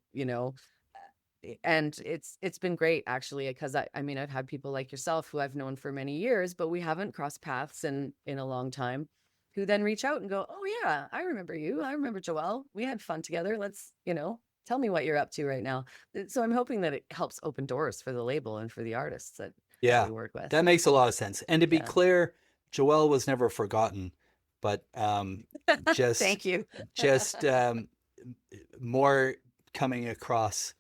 and it's been great actually, because I mean, I've had people like yourself who I've known for many years, but we haven't crossed paths in a long time, who then reach out and go, oh yeah, I remember you. I remember Joelle. We had fun together. Let's, tell me what you're up to right now. So I'm hoping that it helps open doors for the label and for the artists that Yeah, we work with. that makes a lot of sense. And to be Yeah. clear, Joelle was never forgotten, but just Thank you. just more coming across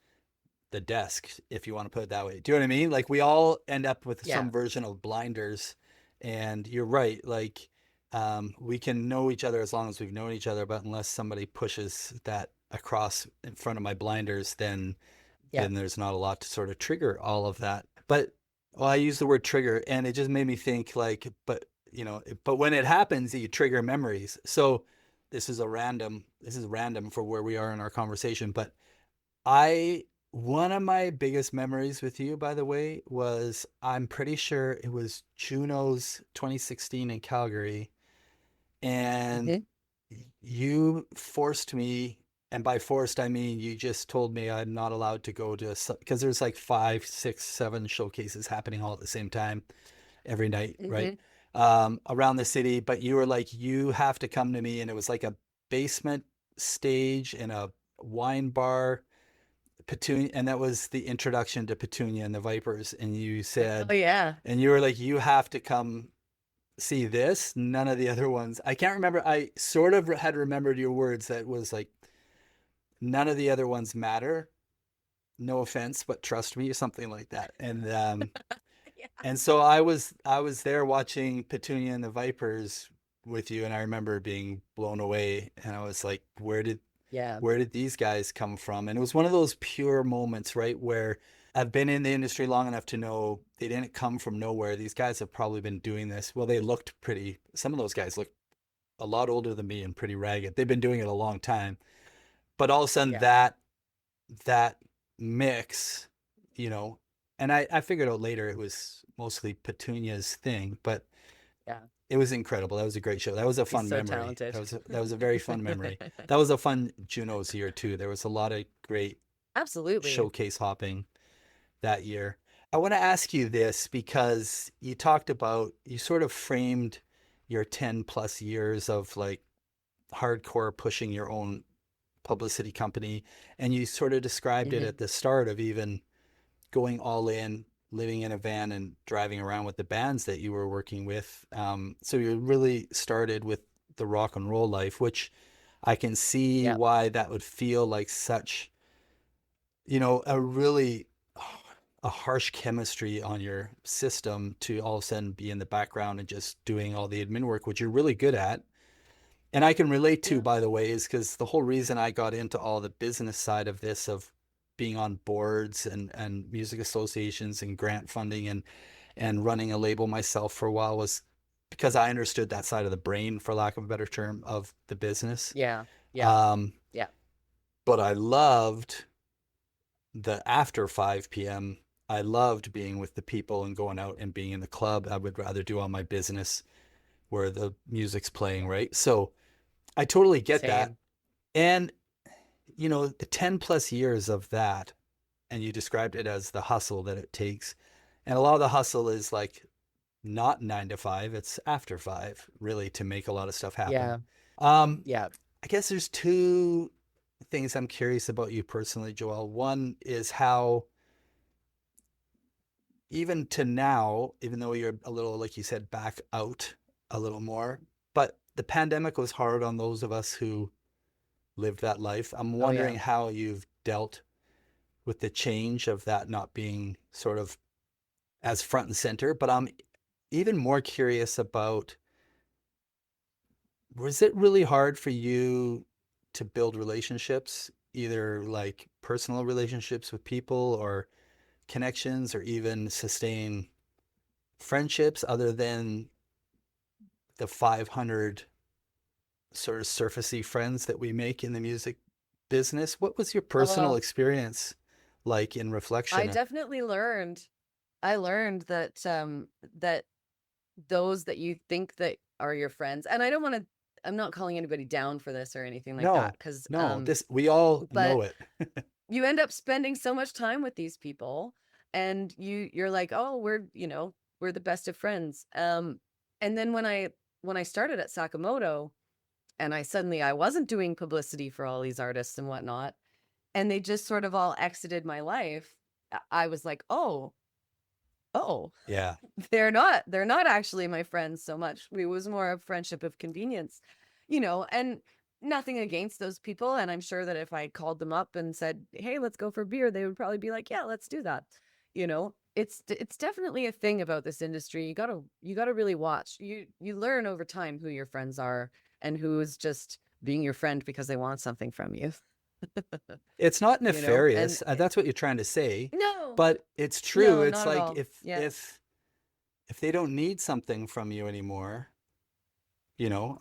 the desk, if you want to put it that way. Do you know what I mean? Like we all end up with Yeah. some version of blinders, and you're right. Like we can know each other as long as we've known each other, but unless somebody pushes that across in front of my blinders, Yeah. then there's not a lot to sort of trigger all of that. But well, I use the word trigger, and it just made me think like, but but when it happens, you trigger memories. So this is random for where we are in our conversation, but I one of my biggest memories with you, by the way, was I'm pretty sure it was Juno's 2016 in Calgary, and Mhm. you forced me, and by forced I mean you just told me I'm not allowed to go to, because there's like 5, 6, 7 showcases happening all at the same time every night, right? Mhm. Around the city, but you were like, you have to come to me, and it was like a basement stage in a wine bar, Petunia, and that was the introduction to Petunia and the Vipers, and you Oh said, yeah. and you were like, you have to come see this, none of the other ones. I can't remember. I sort of had remembered your words that was like, none of the other ones matter, no offense, but trust me, something like that. Yeah. And so I was there watching Petunia and the Vipers with you, and I remember being blown away, and I was like, Yeah. where did these guys come from? And it was one of those pure moments, right, where I've been in the industry long enough to know they didn't come from nowhere. These guys have probably been doing this. Well, they looked pretty, some of those guys looked a lot older than me and pretty ragged. They've been doing it a long time. But all of a sudden Yeah. that mix, you know, and I figured out later it was mostly Petunia's thing, but Yeah. it was incredible. That was a great show. That was a He's fun so memory. talented. That was a very fun memory. That was a fun Junos year too. There was a lot of great Absolutely. showcase hopping that year. I want to ask you this because you talked about, you sort of framed your 10 plus years of like hardcore pushing your own publicity company, and you sort of described it Hmm. at the start of even going all in, living in a van and driving around with the bands that you were working with. So you really started with the rock and roll life, which I can see Yeah. why that would feel like such, you know, a really a harsh chemistry on your system to all of a sudden be in the background and just doing all the admin work, which you're really good at. And I can relate to, Yeah. by the way, is because the whole reason I got into all the business side of this, of being on boards and music associations and grant funding and running a label myself for a while, was because I understood that side of the brain, for lack of a better term, of the business. Yeah. Yeah. Um, Yeah. but I loved the after 5 p.m. I loved being with the people and going out and being in the club. I would rather do all my business where the music's playing, right? So I totally get that. Same. And, you know, the 10 plus years of that, and you described it as the hustle that it takes. And a lot of the hustle is like not 9 to 5, it's after 5, really, to make a lot of stuff happen. Yeah. Um, Yeah. I guess there's two things I'm curious about you personally, Joelle. One is how, even to now, even though you're a little, like you said, back out a little more, but the pandemic was hard on those of us who lived that life. I'm Oh wondering yeah. how you've dealt with the change of that not being sort of as front and center. But I'm even more curious about, was it really hard for you to build relationships, either like personal relationships with people or connections, or even sustain friendships other than the 500 sort of surfacey friends that we make in the music business? What was your personal Oh, experience like in I reflection? definitely learned. I learned that that those that you think that are your friends, and I don't want to, I'm not calling anybody down for this or anything like that, No, because no, this, we all but know it. you end up spending so much time with these people, and you're like, oh, we're the best of friends. And then when I started at Sakamoto, and I wasn't doing publicity for all these artists and whatnot, and they just sort of all exited my life. I was like, oh, Yeah, they're not actually my friends so much. It was more a friendship of convenience, and nothing against those people. And I'm sure that if I called them up and said, hey, let's go for beer, they would probably be like, yeah, let's do that. It's definitely a thing about this industry. You gotta really watch. You learn over time who your friends are and who is just being your friend because they want something from you. it's not And nefarious. That's what you're trying to say, no, but it's true. no, It's not at like all. Yeah. if they don't need something from you anymore, you know,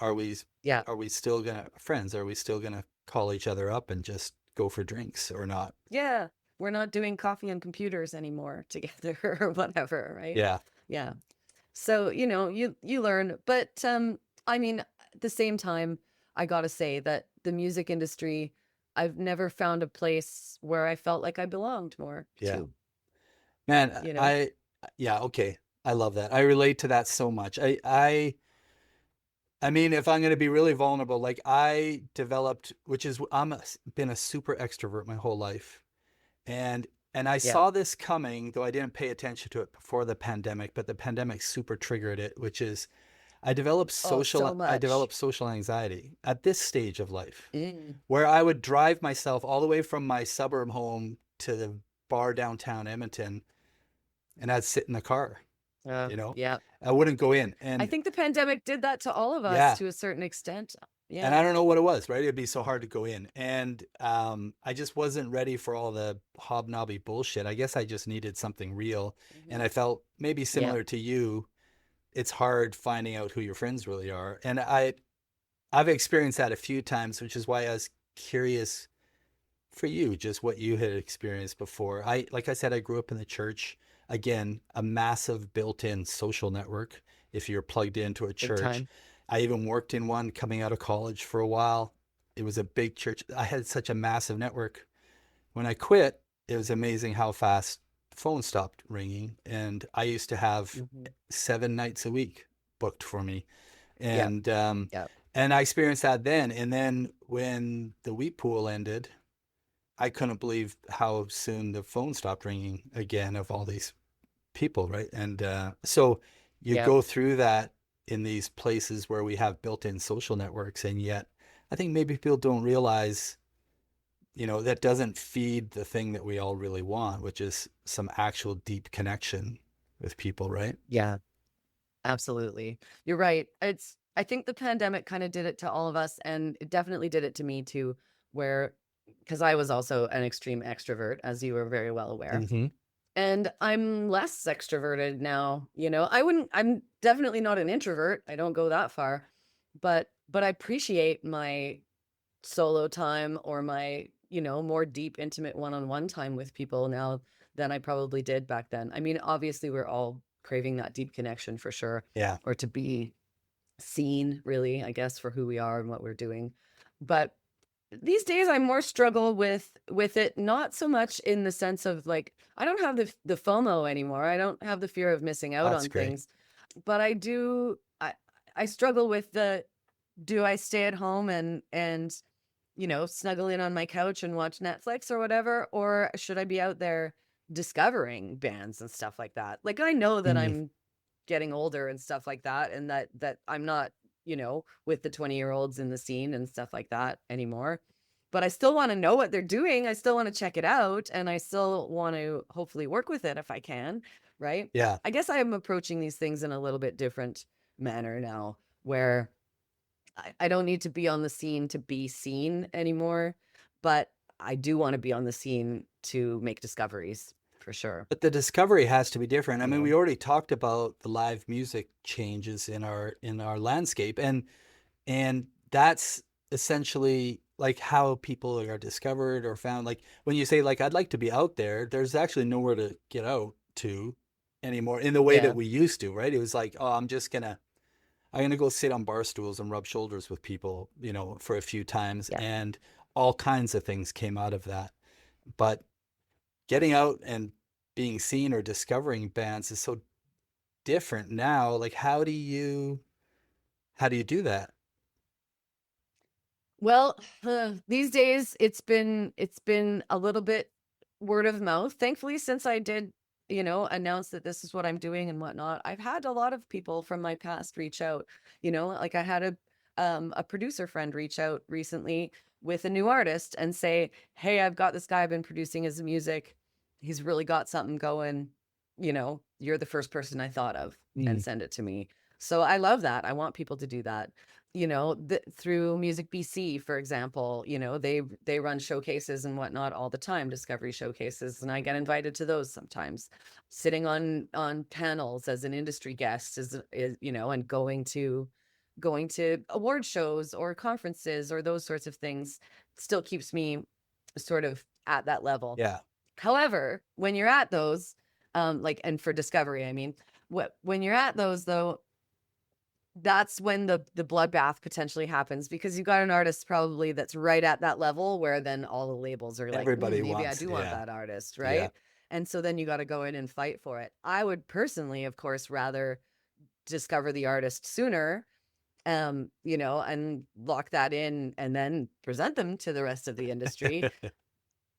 Yeah. are we still gonna, friends? Are we still gonna call each other up and just go for drinks or not? Yeah, we're not doing coffee and computers anymore together or whatever, right? Yeah, Yeah. So, you learn, but I mean, at the same time, I got to say that the music industry, I've never found a place where I felt like I belonged more yeah, to, man. you know? Yeah, okay. I love that. I relate to that so much. I mean, if I'm going to be really vulnerable, like I developed, which is, been a super extrovert my whole life. And I Yeah. saw this coming, though I didn't pay attention to it before the pandemic, but the pandemic super triggered it, which is Oh, so I much. developed social anxiety at this stage of life, Mm. where I would drive myself all the way from my suburb home to the bar downtown Edmonton, and I'd sit in the car Yeah. I wouldn't go in. I And think the pandemic did that to all of us yeah, to a certain extent. and Yeah. I don't know what it was, right? It'd be so hard to go in. And I just wasn't ready for all the hobnobby bullshit. I guess I just needed something real. And Mhm. I felt maybe Yeah. similar to you, it's hard finding out who your friends really are. And I've experienced that a few times, which is why I was curious for you, just what you had experienced before. Like I said, I grew up in the church. Again, a massive built-in social network if you're plugged into a Big church. time. I even worked in one coming out of college for a while. It was a big church. I had such a massive network. When I quit, it was amazing how fast the phone stopped ringing. And I used to have Hmm. 7 nights a week booked for me. Yeah. And Yeah. and I experienced that then. And then when the wheat pool ended, I couldn't believe how soon the phone stopped ringing again of all these people, right? And so you Yeah. go through that in these places where we have built-in social networks, and yet I think maybe people don't realize, that doesn't feed the thing that we all really want, which is some actual deep connection with people, right? Yeah. Absolutely. You're right. I think the pandemic kind of did it to all of us, and it definitely did it to me too, where, because I was also an extreme extrovert, as you were very well aware. Mm-hmm. And I'm less extroverted now. I'm definitely not an introvert. I don't go that far, but I appreciate my solo time or my, more deep, intimate one-on-one time with people now than I probably did back then. I mean, obviously we're all craving that deep connection for sure, Yeah. or to be seen really, I guess, for who we are and what we're doing. But these days I more struggle with it, not so much in the sense of like I don't have the FOMO anymore. I don't have the fear of missing out That's on great. things, but I struggle with the do I stay at home and snuggle in on my couch and watch Netflix or whatever, or should I be out there discovering bands and stuff like that? Like I know that Mm. I'm getting older and stuff like that, and that I'm not, with the 20-year-olds in the scene and stuff like that anymore. But I still want to know what they're doing. I still want to check it out, and I still want to hopefully work with it if I can, right? Yeah. I guess I am approaching these things in a little bit different manner now, where I don't need to be on the scene to be seen anymore, but I do want to be on the scene to make discoveries for sure. But the discovery has to be different. I You mean, know, we already talked about the live music changes in our landscape, and that's essentially like how people are discovered or found. Like when you say like I'd like to be out there, there's actually nowhere to get out to anymore in the way that yeah, we used to, right? It was like, oh, I'm gonna go sit on bar stools and rub shoulders with people, for a few times, yeah. and all kinds of things came out of that. But getting out and being seen or discovering bands is so different now. Like how do you do that? Well, these days it's been a little bit word of mouth. Thankfully, since I did, announce that this is what I'm doing and whatnot, I've had a lot of people from my past reach out. Like I had a producer friend reach out recently with a new artist and say, "Hey, I've got this guy. I've been producing his music. He's really got something going. You're the first person I thought of, and Mm. send it to me." So I love that. I want people to do that, through Music BC, for example. They run showcases and whatnot all the time, discovery showcases, and I get invited to those sometimes, sitting on panels as an industry guest, and going to award shows or conferences or those sorts of things still keeps me sort of at that level. Yeah. However, when you're at those, like, and for discovery, I mean, when you're at those though, that's when the bloodbath potentially happens, because you got an artist probably that's right at that level where then all the labels are like, Everybody maybe I wants, do want yeah. that artist, Yeah. right? And so then you got to go in and fight for it. I would personally, of course, rather discover the artist sooner, and lock that in and then present them to the rest of the industry.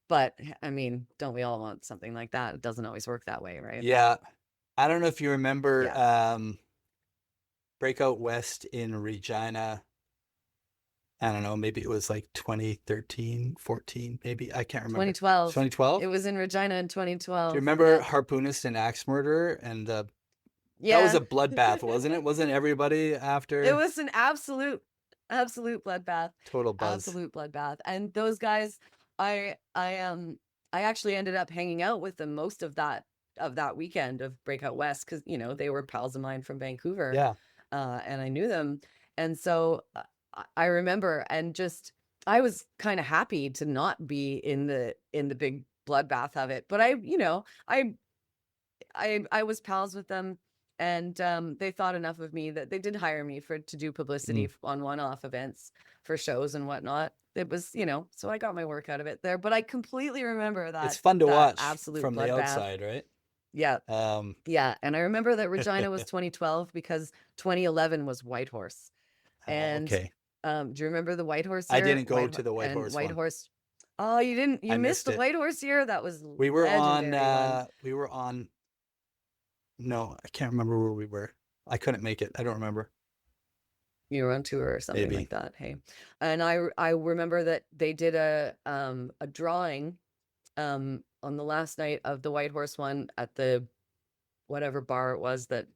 But I mean, don't we all want something like that? It doesn't always work that way, right? Yeah. I don't know if you remember Yeah. Breakout West in Regina. I don't know, maybe it was like 2013, 14, maybe. I can't remember. 2012. It 2012? was in Regina in Do you 2012. remember Yeah. Harpoonist and Axe Murderer and the That was Yeah. a bloodbath, wasn't it? Wasn't everybody It after was an absolute bloodbath. total buzz? Absolute bloodbath. And those guys, I actually ended up hanging out with them most of that weekend of Breakout West, because they were pals of mine from Vancouver, Yeah. and I knew them. And so I remember, and just I was kind of happy to not be in the big bloodbath of it. But I was pals with them, and they thought enough of me that they did hire me to do publicity Mm. on one-off events for shows and whatnot. It was, so I got my work out of it there. But I completely remember It's that fun to that watch absolute from the bloodbath. outside, right? Yeah, Um, yeah. And I remember that Regina was 2012 because 2011 was Whitehorse. And okay. do you remember the Whitehorse I year? didn't go to the Whitehorse one. Whitehorse. Oh, you didn't? I You missed missed the it. Whitehorse year? That was We were on, legendary one. we were on, no, I can't remember where we were. I couldn't make it. I don't remember. You were on tour or something Maybe. like that. Hey, and I remember that they did a drawing on the last night of the Whitehorse one at the whatever bar it was that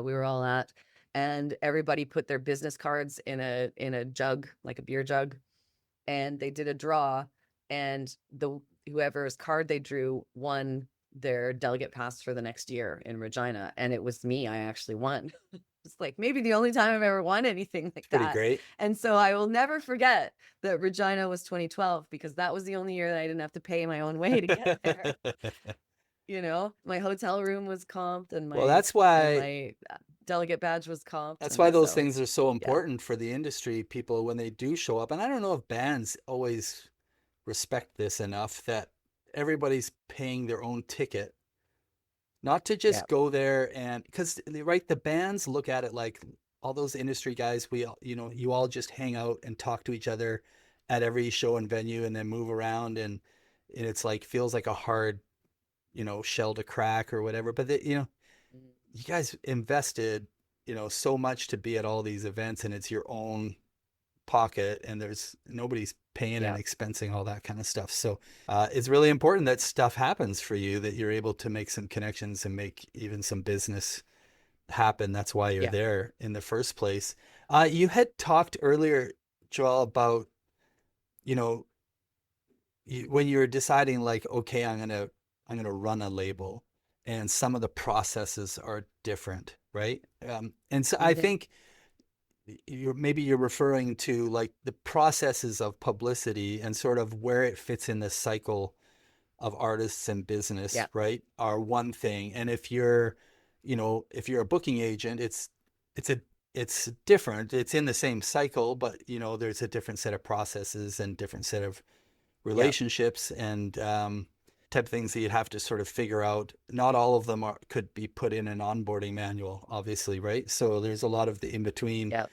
we were all at, and everybody put their business cards in a jug, like a beer jug, and they did a draw, and whoever's card they drew won their delegate pass for the next year in Regina, and it was me. I actually won. It's like maybe the only time I've ever won anything like Pretty that. great. And so I will never forget that Regina was 2012, because that was the only year that I didn't have to pay my own way to get there. My hotel room was comped, and Well, my delegate badge was comped. that's And why those so, things are so yeah, important for the industry people when they do show up. And I don't know if bands always respect this enough, that everybody's paying their own ticket, not to just yeah, go there. And because, right, the bands look at it like all those industry guys, you all just hang out and talk to each other at every show and venue and then move around, and it's like feels like a hard shell to crack or whatever. But mm, you guys invested so much to be at all these events, and it's your own pocket, and there's nobody's paying and yeah, expensing all that kind of stuff. So it's really important that stuff happens for you, that you're able to make some connections and make even some business happen. That's why you're yeah, there in the first place. You had talked earlier, Joelle, about you know when you were deciding, like, okay, I'm gonna run a label, and some of the processes are different, right? And so I mhm, think you're referring to like the processes of publicity and sort of where it fits in the cycle of artists and business, yeah, right, are one thing. And if you're a booking agent, it's a it's different. It's in the same cycle, but there's a different set of processes and different set of yeah, relationships and type of things that you'd have to sort of figure out. Not all of them could be put in an onboarding manual, obviously, right? So there's a lot of the in between. yeah.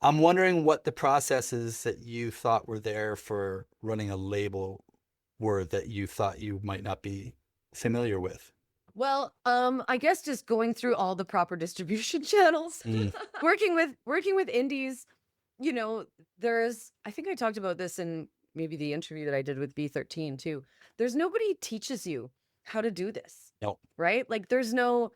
I'm wondering what the processes that you thought were there for running a label were that you thought you might not be familiar with. Well, I guess just going through all the proper distribution channels, Mm. working with indies, you know, I think I talked about this in maybe the interview that I did with B13 too. There's nobody teaches you how to do this, No, right? Like there's no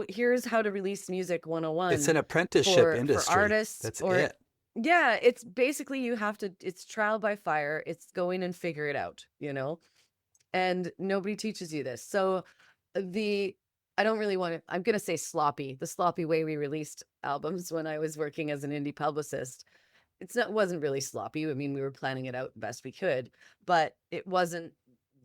here's how to release music it's 101 an apprenticeship for industry. artists, That's or it. yeah, it's basically it's trial by fire. It's go in and figure it out, and nobody teaches you this. So the I don't really want to, I'm going to say the sloppy way we released albums when I was working as an indie publicist. Wasn't really sloppy. I mean, we were planning it out the best we could, but it wasn't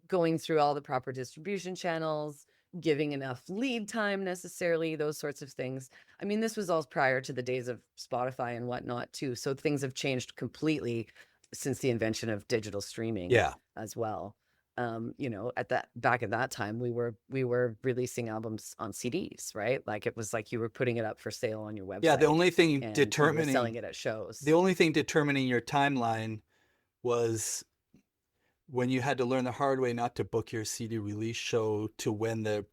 going through all the proper distribution channels, giving enough lead time necessarily, those sorts of things. I mean, this was all prior to the days of Spotify and whatnot too. So things have changed completely since the invention of digital streaming Yeah. as well. Back at that time, we were releasing albums on CDs, right? Like it was like you were putting it up for sale on your Yeah, website, and you were selling determining it at shows. the only thing determining your timeline was when you had to learn the hard way not to book your CD release show to when the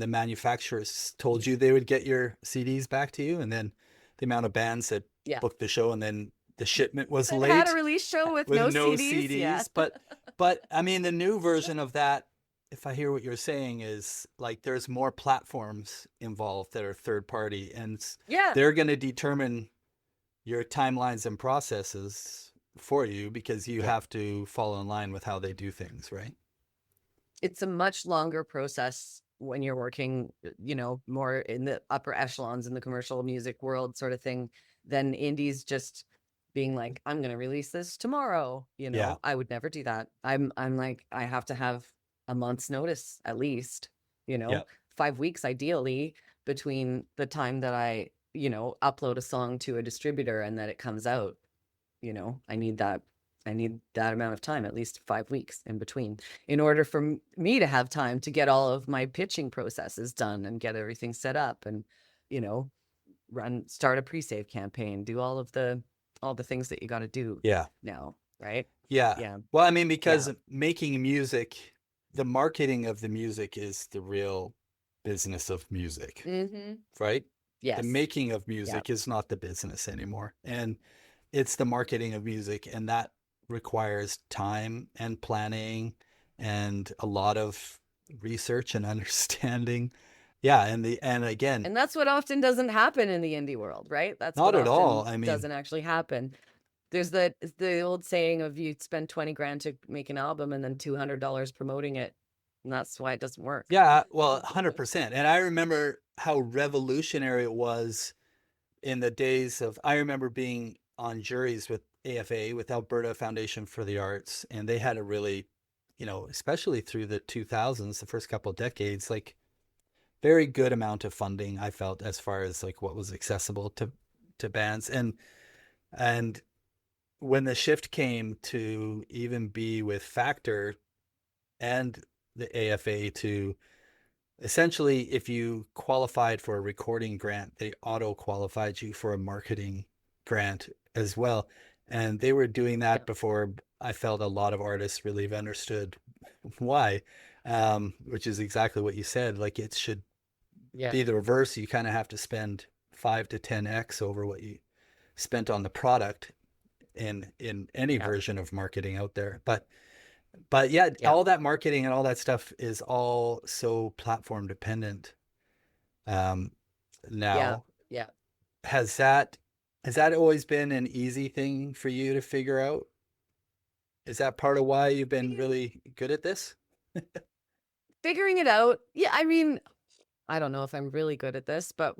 manufacturers told you they would get your CDs back to you, and then the amount of bands that Yeah. booked the show and then the shipment was That had a late release show with with no no CDs. Yeah. CDs. But I mean, the new version of that if I hear what you're saying is like there's more platforms involved that are third party, and Yeah. they're going to determine your timelines and processes for you because you Yeah. have to fall in line with how they do things, right? It's a much longer process when you're working, more in the upper echelons in the commercial music world sort of thing than indies just being like, I'm going to release this tomorrow. Yeah. I would never do that. I'm like, I have to have a month's notice at least, Yeah. 5 weeks ideally between the time that I, upload a song to a distributor and that it comes out. I need that. I need that amount of time, at least 5 weeks in between, in order for me to have time to get all of my pitching processes done and get everything set up and, you know, start a pre-save campaign, do all the things that you got to do Yeah. now, right? Yeah. Yeah. Well, I mean, Yeah. because making music, the marketing of the music is the real business of music, Mm-hmm. right? The Yes. making of Yeah. music is not the business anymore. And it's the marketing of music. And that requires time and planning and a lot of research and understanding. Yeah. And again, And that's what often doesn't happen in the indie world, right? That's what not at all. often I mean, doesn't actually happen. There's the old saying of you spend 20 grand to make an album and then $200 promoting it. And that's why it doesn't work. yeah, well, 100%. And I remember how revolutionary it was in the days of, I remember being on juries with AFA, with Alberta Foundation for the Arts, and they had a really, especially through the 2000s, the first couple of decades, like very good amount of funding, I felt, as far as like what was accessible to bands. And when the shift came to even be with Factor and the AFA to essentially, if you qualified for a recording grant, they auto qualified you for a marketing grant as well. And they were doing Yeah. that before I felt a lot of artists really understood why, which is exactly what you said. Like it should Yeah. be the reverse. You kind of have to spend 5 to 10x over what you spent on the product in any Yeah. version of marketing out there. But yeah, Yeah. all that marketing and all that stuff is all so platform dependent. Um, Yeah. now, Yeah. has that has that always been an easy thing for you to figure out? Is that part of why you've been really good at this? Figuring it out. Yeah. I mean, I don't know if I'm really good at this, but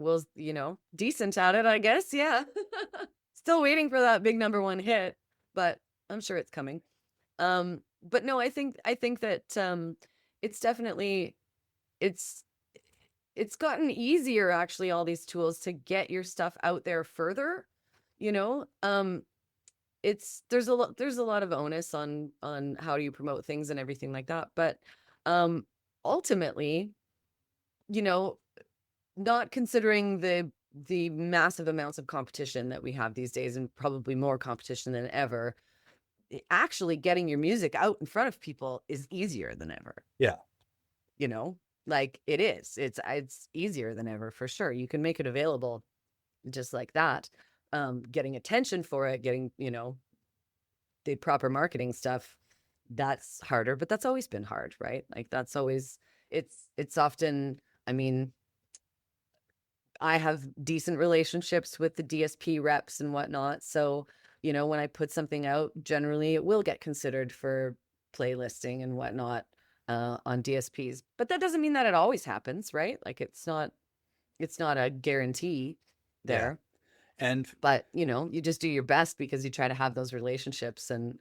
decent at it, I guess. Yeah. Still waiting for that big number one hit, but I'm sure it's coming. But no, I think that it's definitely it's it's gotten easier actually, all these tools to get your stuff out there further, you know? It's there's a lot of onus on how do you promote things and everything like that, but um ultimately, you know, not considering the massive amounts of competition that we have these days and probably more competition than ever, actually getting your music out in front of people is easier than ever. Yeah. You know, like it is. It's easier than ever for sure. You can make it available just like that. Getting attention for it, getting, the proper marketing stuff, that's harder, but that's always been hard, right? Like that's always it's often, I mean, I have decent relationships with the DSP reps and whatnot. So, when I put something out, generally it will get considered for playlisting and whatnot on DSPs. But that doesn't mean that it always happens, right? Like it's not a guarantee Yeah. there. And But you just do your best because you try to have those relationships and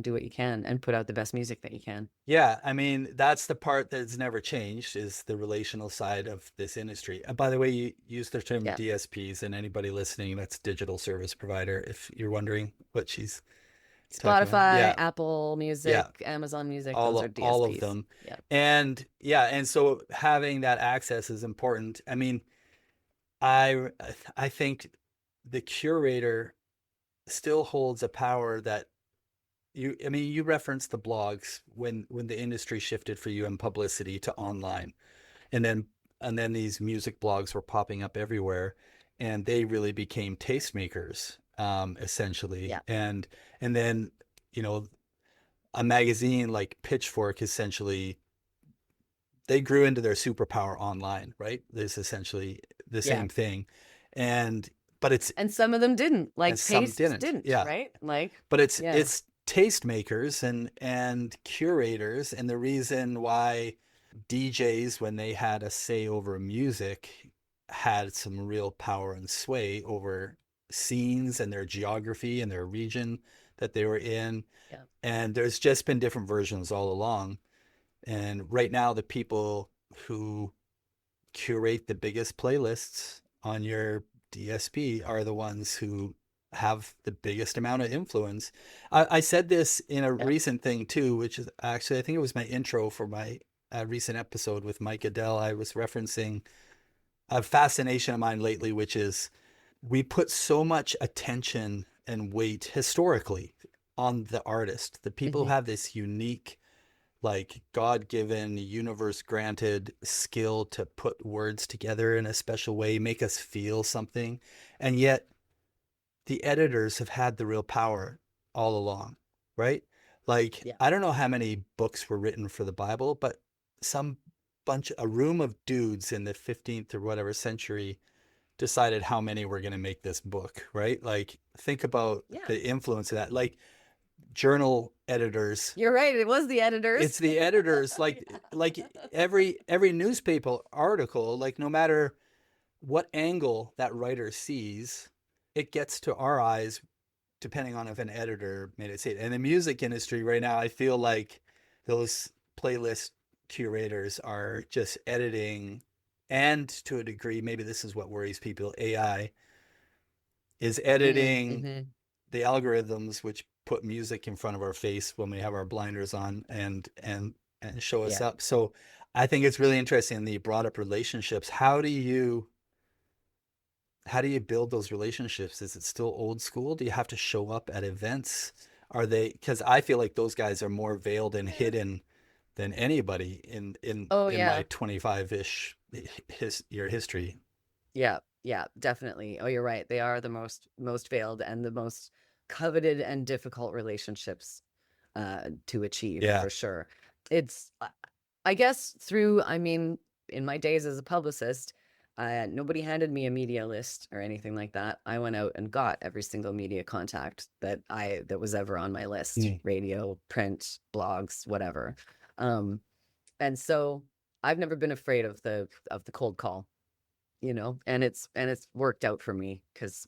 do what you can and put out the best music that you can. yeah, I mean, that's the part that's never changed is the relational side of this industry. And by the way, you use the term Yeah. DSPs, and anybody listening, that's digital service provider, if you're wondering what she's talking about. Spotify, Yeah. Apple Yeah. Music, Amazon Music, those are All of DSPs. them. Yeah. And yeah, and so having that access is important. I mean, I I think the curator still holds a power that you referenced the blogs when the industry shifted for you in publicity to online, and then these music blogs were popping up everywhere, and they really became tastemakers, essentially. Yeah. And then, you know, a magazine like Pitchfork essentially, they grew into their superpower online, right? This essentially the Yeah. same thing. And but it's And some of them didn't, and like some Taste didn't. didn't, Yeah. right? Like, But yeah. it's tastemakers and curators, and the reason why DJs, when they had a say over music, had some real power and sway over scenes and their geography and their region that they were in. Yeah. And there's just been different versions all along. And right now, the people who curate the biggest playlists on your DSP are the ones who have the biggest amount of influence. I said this in a Yeah. recent thing too, which is actually, I think it was my intro for my recent episode with Mike Adele. I was referencing a fascination of mine lately, which is we put so much attention and weight historically on the artist, the people who Hmm. have this unique, like God-given, universe-granted skill to put words together in a special way, make us feel something. And yet the editors have had the real power all along, right? Like, Yeah. I don't know how many books were written for the Bible, but some a room of dudes in the 15th or whatever century decided how many were going to make this book, right? Like, think about Yeah. the influence of that. Like, journal editors, You're right. It was the it's editors. the editors, like every newspaper article, like no matter what angle that writer sees, it gets to our eyes depending on if an editor made it say it. And the music industry right now, I feel like those playlist curators are just editing, and to a degree, maybe this is what worries people, AI is editing Mm-hmm. the algorithms which put music in front of our face when we have our blinders on and show us Yeah. up. So I think it's really interesting that you brought up relationships. How do you build those relationships? Is it still old school? Do you have to show up at events? Are they, because I feel like those guys are more veiled and Yeah. hidden than anybody in in Oh, in my yeah. 25-ish year history. Yeah. Yeah. Definitely. Oh, you're right. They are the most veiled and the most coveted and difficult relationships to achieve, Yeah. for sure. It's, I guess, I mean, in my days as a publicist, nobody handed me a media list or anything like that. I went out and got every single media contact that was ever on my list: Mm. radio, print, blogs, whatever. Um, and so I've never been afraid of the cold call, and it's worked out for me because,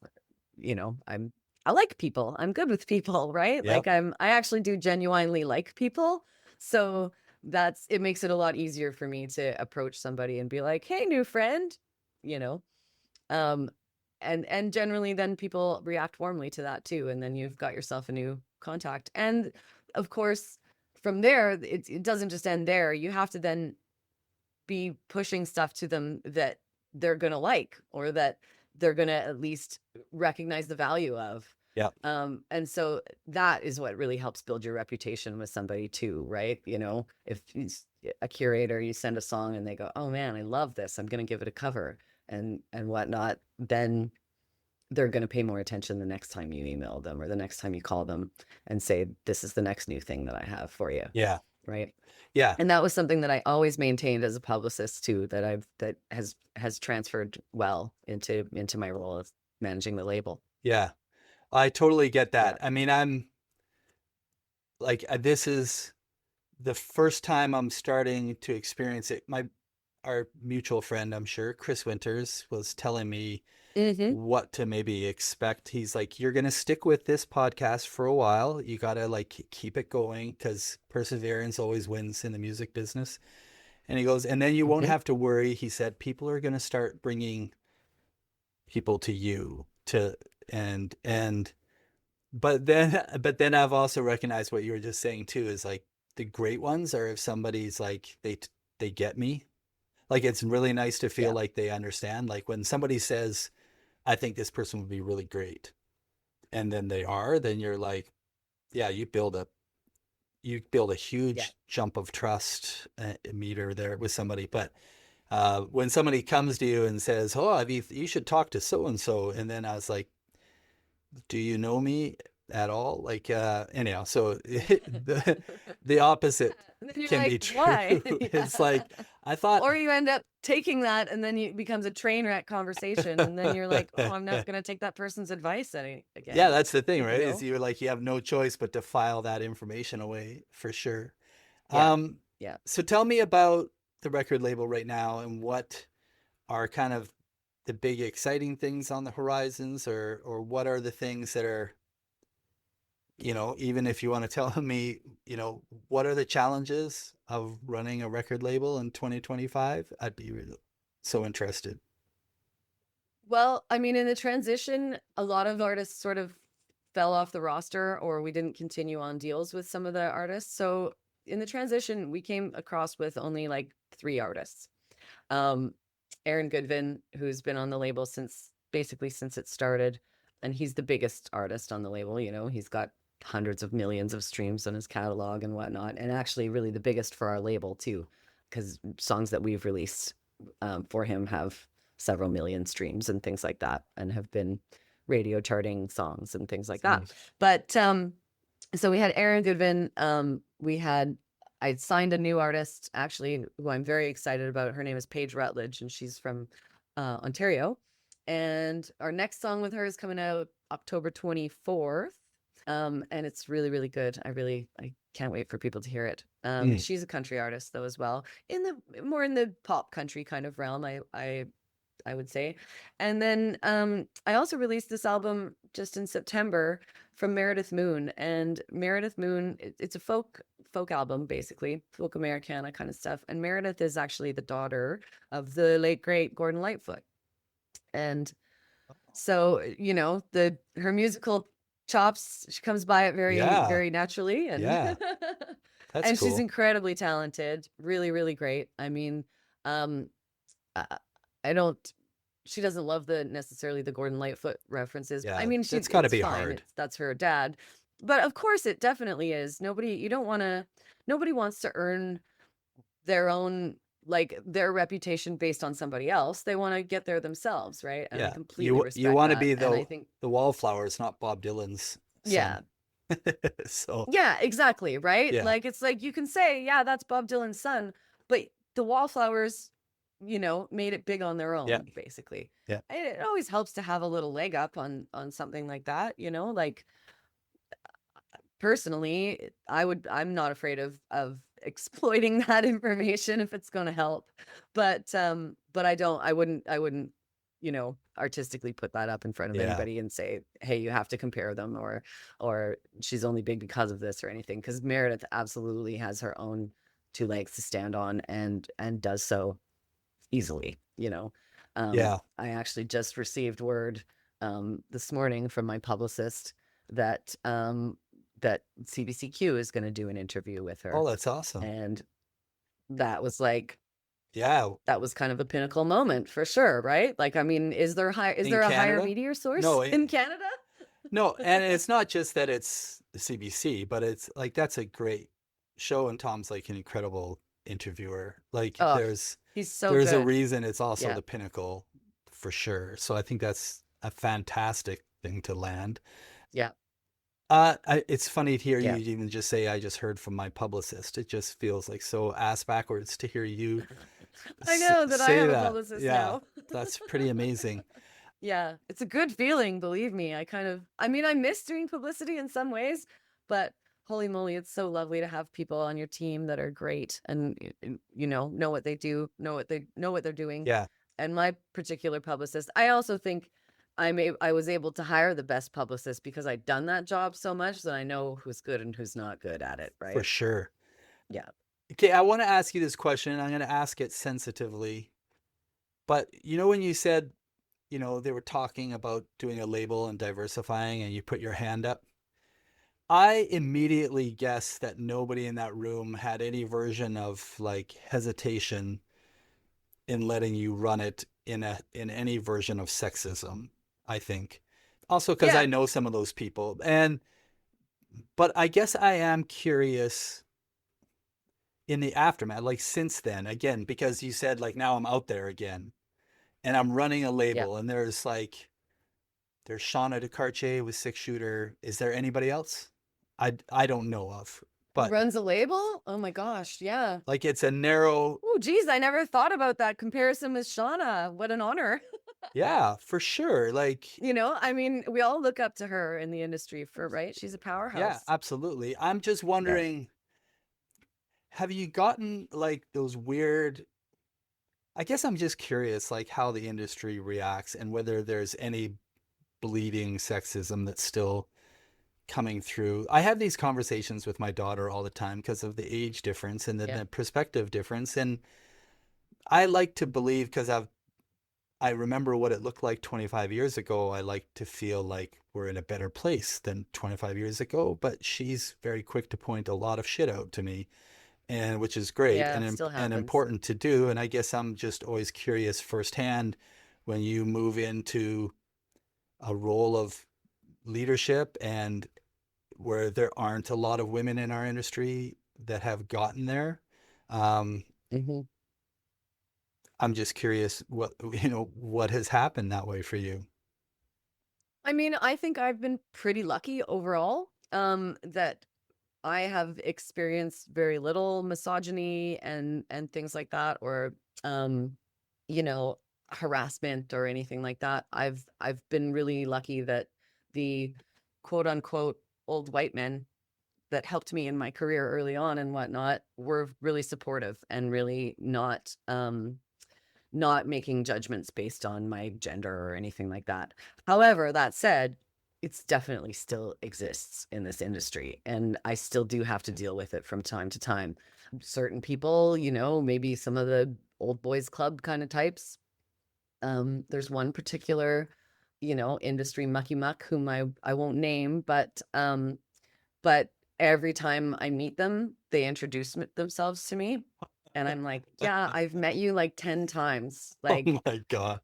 I like people. I'm good with people, right? Like, Yep. I actually do genuinely like people. So it makes it a lot easier for me to approach somebody and be like, "Hey, new friend," you know. Um and generally then people react warmly to that too, and then you've got yourself a new contact. And of course, from there, it doesn't just end there. You have to then be pushing stuff to them that they're going to like, or that they're going to at least recognize the value of. Yep. And so that is what really helps build your reputation with somebody too, right? If it's a curator, you send a song and they go, "Oh man, I love this. I'm going to give it a cover," and whatnot, then they're going to pay more attention the next time you email them or the next time you call them and say, "This is the next new thing that I have for you." Yeah. Right. Yeah. And that was something that I always maintained as a publicist too, that has transferred well into my role of managing the label. Yeah. I totally get Yeah. that. I mean, I'm like, this is the first time I'm starting to experience it. Our mutual friend, I'm sure, Chris Winters, was telling me Hmm. what to maybe expect. He's like, you're going to stick with this podcast for a while. You got to like keep it going because perseverance always wins in the music business. And he goes, and then you won't Hmm. have to worry. He said, people are going to start bringing people to you to, and but then I've also recognized what you were just saying too, is like the great ones are if somebody's like they get me. Like it's really nice to feel Yeah. like they understand. Like when somebody says, I think this person would be really great, and then they are, then you're like, yeah, you build a Yeah. huge jump of trust meter there with somebody. But when somebody comes to you and says, "Oh, you should talk to so and so," and then I was like, "Do you know me?" at all? Like, anyhow, so the opposite And then you're can be like, true. why? It's Yeah. like, I thought, Or you end up taking that and then it becomes a train wreck conversation. And then you're like, oh, I'm not going to take that person's advice yeah, again. that's the thing, You right? Is know? you're like, you have no choice but to file that information away for sure. Yeah. Um, Yeah. so tell me about the record label right now and what are kind of the big exciting things on the horizons, or what are the things that are, even if you want to tell me, what are the challenges of running a record label in 2025? I'd be really so interested. Well, I mean, in the transition, a lot of artists sort of fell off the roster or we didn't continue on deals with some of the artists. So in the transition, we came across with only like 3 artists. Um, Aaron Goodvin, who's been on the label basically since it started, and he's the biggest artist on the label. He's got hundreds of millions of streams on his catalog and whatnot, and actually really the biggest for our label too, because songs that we've released for him have several million streams and things like that, and have been radio charting songs and things like that. But so we had Aaron Goodvin. I signed a new artist, actually, who I'm very excited about. Her name is Paige Rutledge, and she's from Ontario. And our next song with her is coming out October 24th. And it's really, really good. I can't wait for people to hear it. She's a country artist though, as well, more in the pop country kind of realm, I would say. And then I also released this album just in September from Meredith Moon. And Meredith Moon, it's a folk album, basically, folk Americana kind of stuff. And Meredith is actually the daughter of the late great Gordon Lightfoot. And so, her musical chops, she comes by it very, Yeah, very naturally. And yeah, that's and she's cool. incredibly talented, really, really great. I mean, um, I don't, she doesn't love necessarily the Gordon Lightfoot references. I Yeah, mean, that's got to it's be fine. hard. That's her dad. But of course it definitely is. Nobody wants to earn their own, like their reputation based on somebody else. They want to get there themselves, right? And I Yeah, completely you respect want to that. be And I the think, Wallflowers, not Bob Dylan's son. yeah, So yeah, exactly, right? yeah, Like it's like you can say, yeah, that's Bob Dylan's son, but the Wallflowers, made it big on their yeah, own, basically. yeah, And it always helps to have a little leg up on something like that, like personally, I'm not afraid of exploiting that information if it's going to help. But I wouldn't, artistically put that up in front of yeah, anybody and say, hey, you have to compare them, or she's only big because of this or anything, because Meredith absolutely has her own 2 legs to stand on, and does so easily. yeah. I actually just received word this morning from my publicist that that CBCQ is going to do an interview with Oh, her. that's awesome. And that was Yeah, kind of a pinnacle moment for sure, right? Like, I mean, is there in a higher Canada? meteor source No, in Canada? no, and it's not just that it's the CBC, but it's like that's a great show, and Tom's like an incredible interviewer. Like Oh, there's he's so there's a good. reason it's also Yeah. the pinnacle for sure. So I think that's a fantastic thing to land. Yeah. It's funny to hear you Yeah. even just say, "I just heard from my publicist." It just feels like so ass backwards to hear you I know that I say have a that. publicist Yeah, now. that's pretty amazing. Yeah, it's a good feeling, believe me. I mean, I miss doing publicity in some ways, but holy moly, it's so lovely to have people on your team that are great and know what they do, know what they're doing. Yeah, And my particular publicist, I also think I was able to hire the best publicist because I'd done that job so much that I know who's good and who's not good at it, for right? sure. Yeah. Okay, I want to ask you this question, and I'm going to ask it sensitively. But when you said, they were talking about doing a label and diversifying, and you put your hand up, I immediately guessed that nobody in that room had any version of like hesitation in letting you run it in any version of sexism, I think. Also because I Yeah. know some of those people. But I guess I am curious in the aftermath, like since then, again, because you said like now I'm out there again and I'm running a Yeah. label and there's like There's Shauna DeCartier with Six Shooter. Is there anybody else? I don't know of, Who but runs a label? Oh my gosh, yeah. like it's a narrow. Oh, geez, I never thought about that comparison with Shauna. What an honor. Yeah, for sure. Like, I mean, we all look up to her in the industry for, right? She's a yeah, powerhouse. absolutely. I'm just Yeah. wondering, have you gotten like those weird, I guess I'm just curious, like how the industry reacts and whether there's any bleeding sexism that's still coming through. I have these conversations with my daughter all the time because of the age difference and Yeah. the perspective difference. And I like to believe, because I remember what it looked like 25 years ago. I like to feel like we're in a better place than 25 years ago, but she's very quick to point a lot of shit out to me, and which is great Yeah, it still and happens. important to do. And I guess I'm just always curious firsthand when you move into a role of leadership and where there aren't a lot of women in our industry that have gotten there. Um, Hmm. I'm just curious what has happened that way for you. I mean, I think I've been pretty lucky overall, that I have experienced very little misogyny and things like that, or um, you know, harassment or anything like that. I've been really lucky that the quote unquote old white men that helped me in my career early on and whatnot were really supportive and really not making judgments based on my gender or anything like that. However, that said, it's definitely still exists in this industry, and I still do have to deal with it from time to time. Certain people, maybe some of the old boys club kind of types. There's one particular, industry mucky muck whom I won't name, but every time I meet them, they introduce themselves to me. And I'm like, yeah, I've met you like 10 times. Oh Like, my God.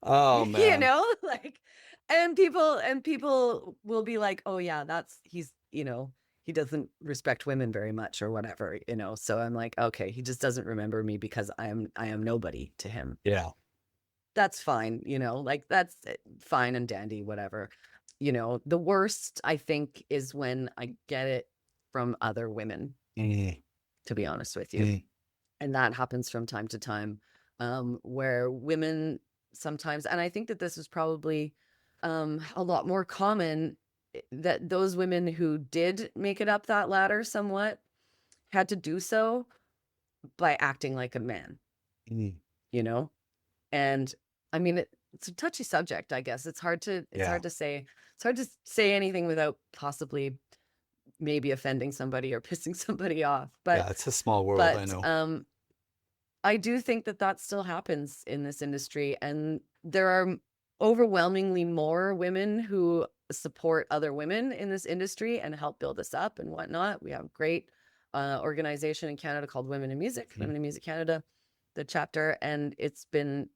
Oh man. like, and people will be like, oh yeah, he doesn't respect women very much or whatever. So I'm like, okay, he just doesn't remember me because I am nobody to him. Yeah. That's fine, like that's fine and dandy, whatever. The worst I think is when I get it from other women, Mm, to be honest with you. mm, And that happens from time to time, where women sometimes, and I think that this is probably a lot more common, that those women who did make it up that ladder somewhat had to do so by acting like a man, mm. you know? And I mean, it's a touchy subject, I guess. It's Yeah. hard to say, anything without possibly maybe offending somebody or pissing somebody off. Yeah. It's a small world, I But know. I do think that that still happens in this industry, and there are overwhelmingly more women who support other women in this industry and help build us up and whatnot. We have a great organization in Canada called Women in Music, Mm. Women in Music Canada, the chapter, and it's been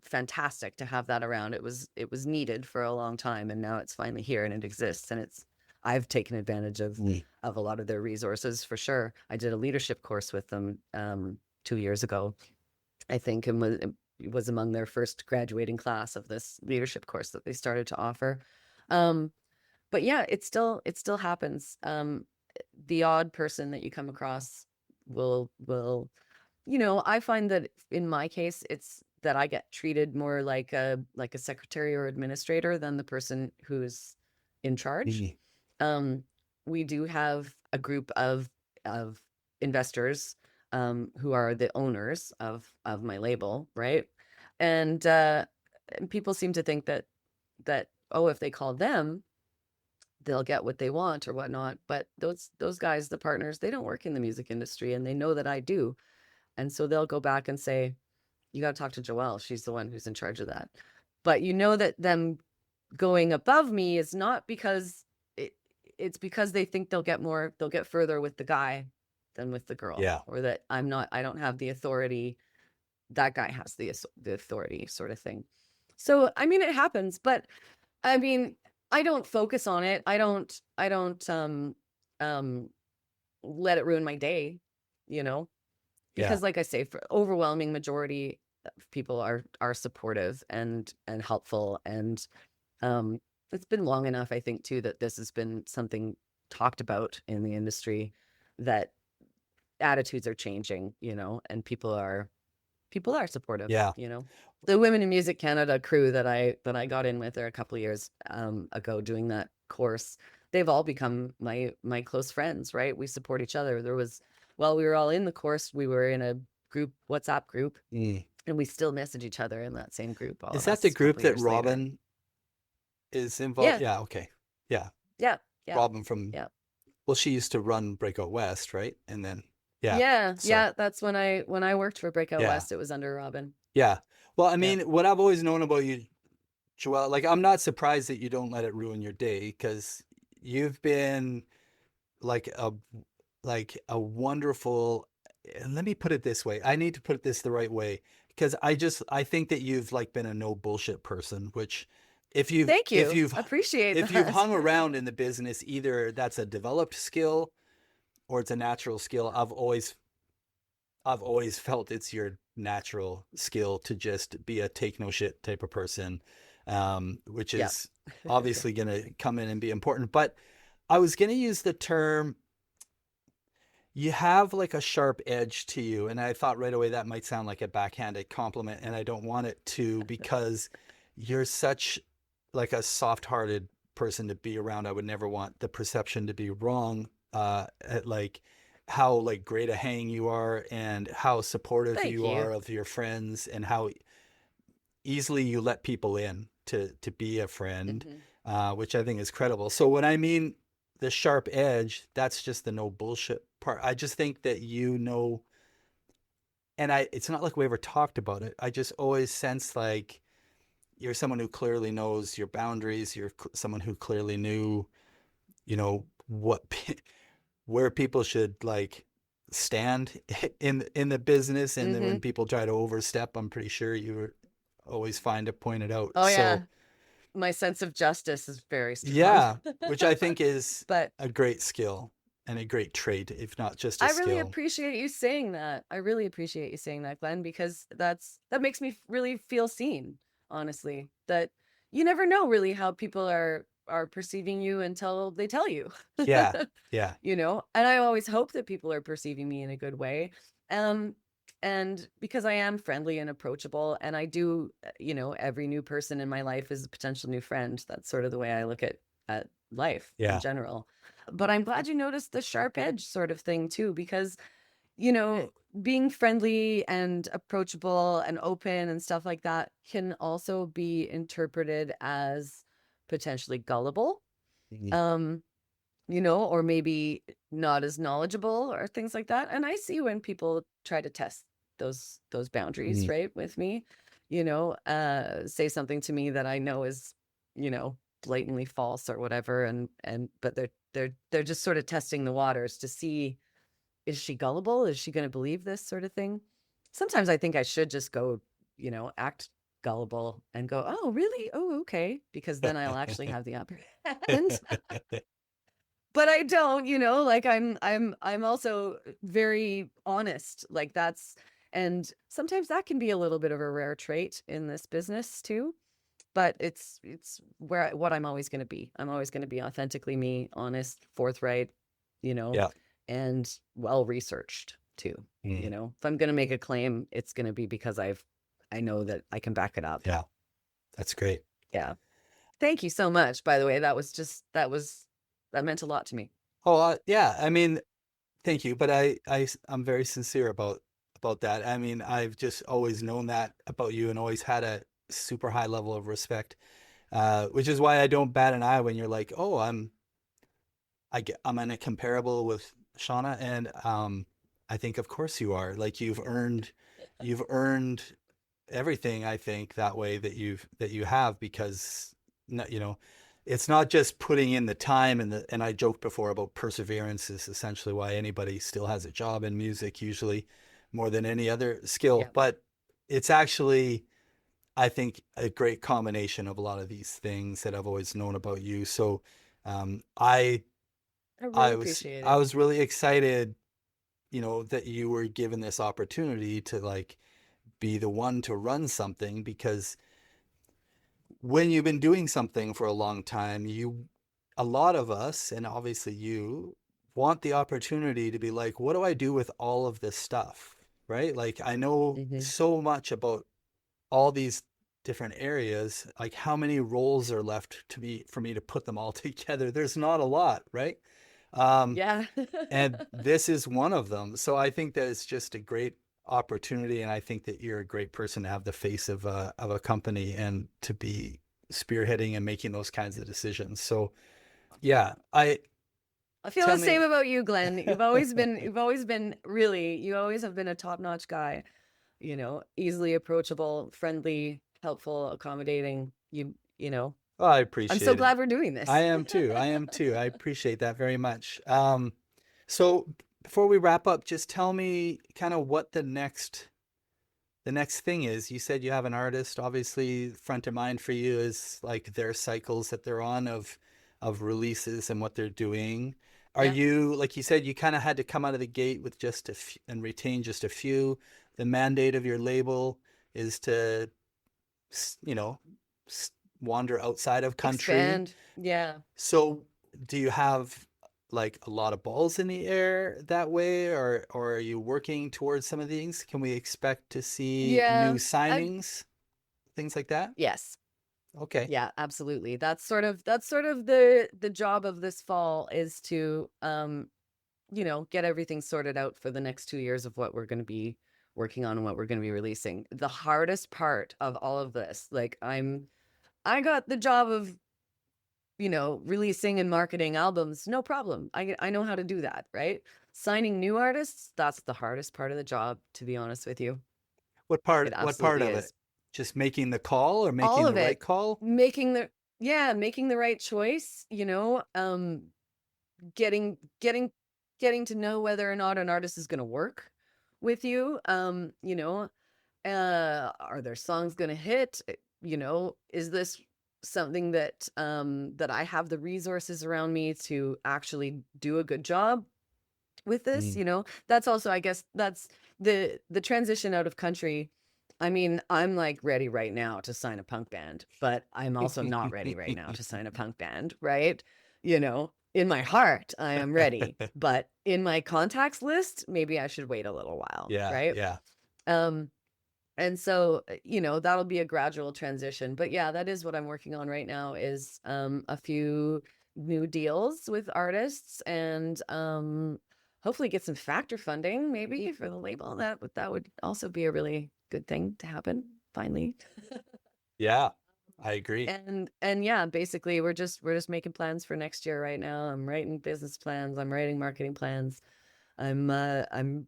fantastic to have that around. It was needed for a long time, and now it's finally here and it exists, and I've taken advantage Mm. of a lot of their resources for sure. I did a leadership course with them 2 years ago, I think, and was among their first graduating class of this leadership course that they started to offer. Um, but yeah, it still happens. The odd person that you come across will I find that in my case, it's that I get treated more like a secretary or administrator than the person who's in charge. Mm. Um, we do have a group of investors, who are the owners of my label, right? And people seem to think that oh, if they call them, they'll get what they want or whatnot. But those guys, the partners, they don't work in the music industry, and they know that I do, and so they'll go back and say, "You got to talk to Joelle. She's the one who's in charge of that." But that them going above me is not because it's because they think they'll get further with the guy than with the girl, Yeah. or that I don't have the authority. That guy has the authority, sort of thing. So, I mean, it happens, but I mean, I don't focus on it. I don't um let it ruin my day, you know, Yeah. because like I say, for overwhelming majority of people are supportive and helpful, and It's been long enough, I think, too, that this has been something talked about in the industry, that attitudes are changing, and people are supportive, Yeah. The Women in Music Canada crew that I got in with there a couple of years ago doing that course, they've all become my close friends, right? We support each other. While we were all in the course, we were in a WhatsApp group, Mm. and we still message each other in that same group, all Is of that the us a group couple of that years later. Robin is involved? Yeah, Yeah. Okay. Yeah. yeah, yeah, Robin from, yeah. well, she used to run Breakout West, right? And then, yeah. Yeah, So, yeah, that's when I worked for Breakout yeah. West, it was under Robin. Yeah. Well, I Yeah. mean, what I've always known about you, Joelle, like, I'm not surprised that you don't let it ruin your day, because you've been like a wonderful, let me put it this way. I need to put this the right way, because I think that you've like been a no bullshit person, which Thank if you. you've Appreciate if you've that. hung around in the business, either that's a developed skill or it's a natural skill. I've always felt it's your natural skill to just be a take no shit type of person, which Yeah. is obviously going to come in and be important. But I was going to use the term, you have like a sharp edge to you. And I thought right away that might sound like a backhanded compliment. And I don't want it to, because you're such like a soft-hearted person to be around. I would never want the perception to be wrong, at like how like great a hang you are, and how supportive Thank you you. are of your friends, and how easily you let people in to be a friend, Mhm. which I think is credible. So when I mean the sharp edge, that's just the no bullshit part. I just think that and it's not like we ever talked about it. I just always sense like you're someone who clearly knows your boundaries. You're someone who clearly knew, what where people should like stand in the business, and then when Mhm. people try to overstep, I'm pretty sure you were always fine to point it out. Oh, So yeah. My sense of justice is very strong. yeah, which I think is But a great skill and a great trait, if not just a I really skill. appreciate you saying that. I really appreciate you saying that, Glenn, because that makes me really feel seen, honestly. That you never know really how people are perceiving you until they tell you. Yeah, yeah, And I always hope that people are perceiving me in a good way. Um and because I am friendly and approachable, and I do, every new person in my life is a potential new friend. That's sort of the way I look at life in yeah, general. But I'm glad you noticed the sharp edge sort of thing too, because, you know, being friendly and approachable and open and stuff like that can also be interpreted as potentially gullible, mhm, um, or maybe not as knowledgeable or things like that. And I see when people try to test those boundaries, mhm. right, with me, say something to me that I know is, blatantly false or whatever, and but they're just sort of testing the waters to see, is she gullible? Is she going to believe this sort of thing? Sometimes I think I should just go, act gullible and go, oh, really? Oh, okay. Because then I'll actually have the upper hand. But I don't, like I'm also very honest. Like and sometimes that can be a little bit of a rare trait in this business too. But it's what I'm always going to be. I'm always going to be authentically me, honest, forthright, you know, Yeah. and well researched too. Mm, If I'm going to make a claim, it's going to be because I know that I can back it up. yeah, that's great. Yeah. Thank you so much, by the way. That meant a lot to me. Oh, yeah. I mean, thank you, but I'm very sincere about that. I mean, I've just always known that about you, and always had a super high level of respect, which is why I don't bat an eye when you're like, "Oh, I'm in a comparable with Shauna," and I think of course you are. Like you've earned everything, I think, that way that you have, because it's not just putting in the time, and I joked before about perseverance is essentially why anybody still has a job in music, usually more than any other skill. Yeah. But it's actually, I think, a great combination of a lot of these things that I've always known about you. So um, I I really I was appreciate I it. was really excited, that you were given this opportunity to like be the one to run something, because when you've been doing something for a long time, a lot of us, and obviously you, want the opportunity to be like, what do I do with all of this stuff? Right? Like, I know Hmm. so much about all these different areas. Like, how many roles are left to be for me to put them all together? There's not a lot, right? Um, Yeah. and this is one of them. So I think that it's just a great opportunity, and I think that you're a great person to have the face of a company and to be spearheading and making those kinds of decisions. So yeah, I I feel tell the me. same about you, Glenn. You always have been a top-notch guy, easily approachable, friendly, helpful, accommodating. Oh, I I'm so appreciate it. glad we're doing I this. am too. I am too. I appreciate that very much. So before we wrap up, just tell me kind of what the next thing is. You said you have an artist. Obviously, front of mind for you is like their cycles that they're on of releases and what they're doing. Are Yeah. you, like you said, you kind of had to come out of the gate with just a few and retain just a few. The mandate of your label is to, you know, wander outside of country. Expand. Yeah. So, do you have like a lot of balls in the air that way, or are you working towards some of these? Can we expect to see new Yeah. I signings, things like that? Yes. Okay. Yeah, absolutely. That's sort of the job of this fall is to get everything sorted out for the next 2 years of what we're going to be working on and what we're going to be releasing. The hardest part of all of this, like I got the job of, releasing and marketing albums, no problem. I know how to do that, right? Signing new artists, that's the hardest part of the job, to be honest with you. What It part? What part absolutely of it? is. Just making the call or All making the of right it, call? making the yeah, making the right choice, getting getting getting to know whether or not an artist is going to work with you. Are their songs going to hit? Is this something that I have the resources around me to actually do a good job with this? Mm. That's also, I guess, that's the transition out of country. I mean, I'm like ready right now to sign a punk band, but I'm also not ready right now to sign a punk band, right? In my heart, I am ready, but in my contacts list, maybe I should wait a little while, Yeah, right? yeah. Um, and so, that'll be a gradual transition. But yeah, that is what I'm working on right now is a few new deals with artists and hopefully get some factor funding maybe for the label. That would also be a really good thing to happen finally. Yeah, I agree. And yeah, basically we're just making plans for next year right now. I'm writing business plans, I'm writing marketing plans. I'm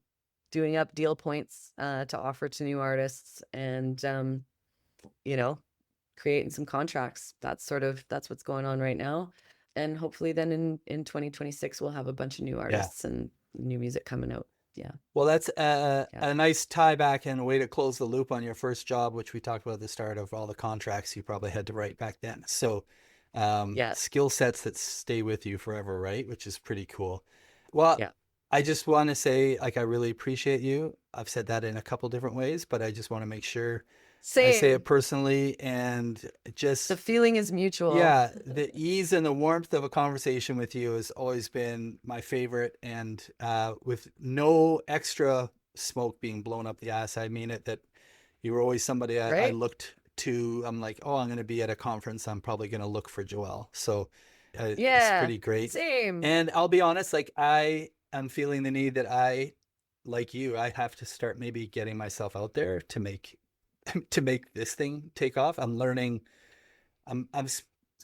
doing up deal points to offer to new artists and you know, creating some contracts. That's what's going on right now. And hopefully then in 2026 we'll have a bunch of new Yeah. artists and new music coming out. Yeah. Well, that's Yeah. a nice tie back and a way to close the loop on your first job, which we talked about at the start of all the contracts you probably had to write back then. So, Yeah. skill sets that stay with you forever, right? Which is pretty cool. Well, Yeah. I just want to say, like, I really appreciate you. I've said that in a couple different ways, but I just want to make sure I say it Same. personally and The just, feeling is mutual. yeah, the ease and the warmth of a conversation with you has always been my favorite. And with no extra smoke being blown up the ass, I mean it, that you were always somebody I Right? looked to. I'm like, oh, I'm going to be at a conference. I'm probably going to look for Joelle. So it's Yeah. pretty great. Same. And I'll be honest, like, I am feeling the need that like you, I have to start maybe getting myself out there to make to make this thing take off. I'm learning. I'm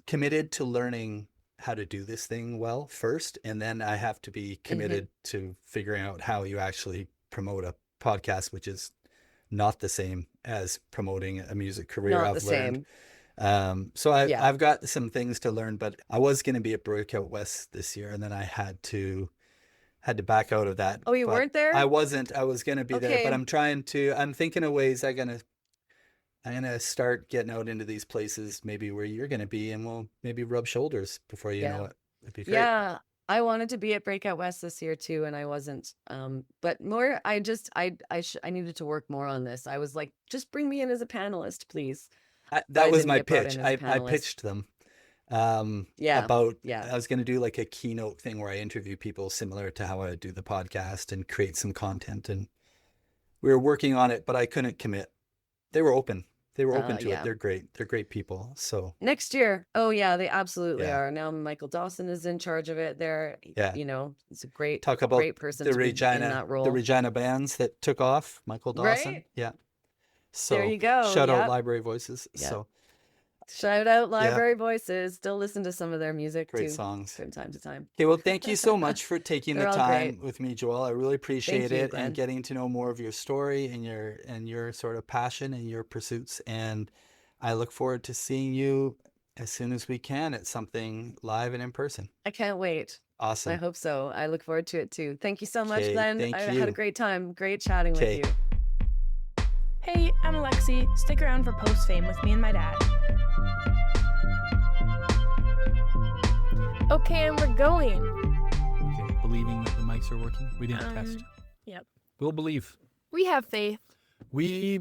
committed to learning how to do this thing well first, and then I have to be Hmm. committed to figuring out how you actually promote a podcast, which is not the same as promoting a music career, Not the I've learned. same. So Yeah. I've got some things to learn, but I was going to be at Breakout West this year, and then I had to back out of that. Oh, you But weren't I there? wasn't. I was going to be there, but Okay. I'm thinking of ways I'm gonna start getting out into these places, maybe where you're gonna be, and we'll maybe rub shoulders before you know Yeah. it. It'd be great. Yeah. I wanted to be at Breakout West this year too, and I wasn't. But more, I needed to work more on this. I was like, just bring me in as a panelist, please. That was didn't my get brought pitch. in as a I panelist. pitched them Yeah, about yeah. I was going to do like a keynote thing where I interview people similar to how I do the podcast and create some content. And we were working on it, but I couldn't commit. They were open. They were open to it. Yeah. They're great. They're great people. So Next year. Oh yeah, they absolutely Yeah. are. Now Michael Dawson is in charge of it. They're, Yeah. you know, it's a great, talk about great person the to be in Regina, that role. the Regina bands that took off. Michael Dawson. Right? Yeah. There So you go. shout out Yep. Library Voices. Yep. So Shout out Library Voices. Still listen to some of their music great too songs. from time to time. Okay, well, thank you so much for taking the They're all time great. with me, Joelle. I really appreciate you, it Glenn. and getting to know more of your story and your sort of passion and your pursuits. And I look forward to seeing you as soon as we can at something live and in person. I can't wait. I Awesome. hope so. I look forward to it too. Thank you so much, Okay, Glenn. thank I had you. a great time. Great chatting with Okay. you. Hey, I'm Alexi. Stick around for Post Fame with me and my dad. Okay, and we're going. Okay, believing that the mics are working. We didn't test. Yep. We'll believe. We have faith. We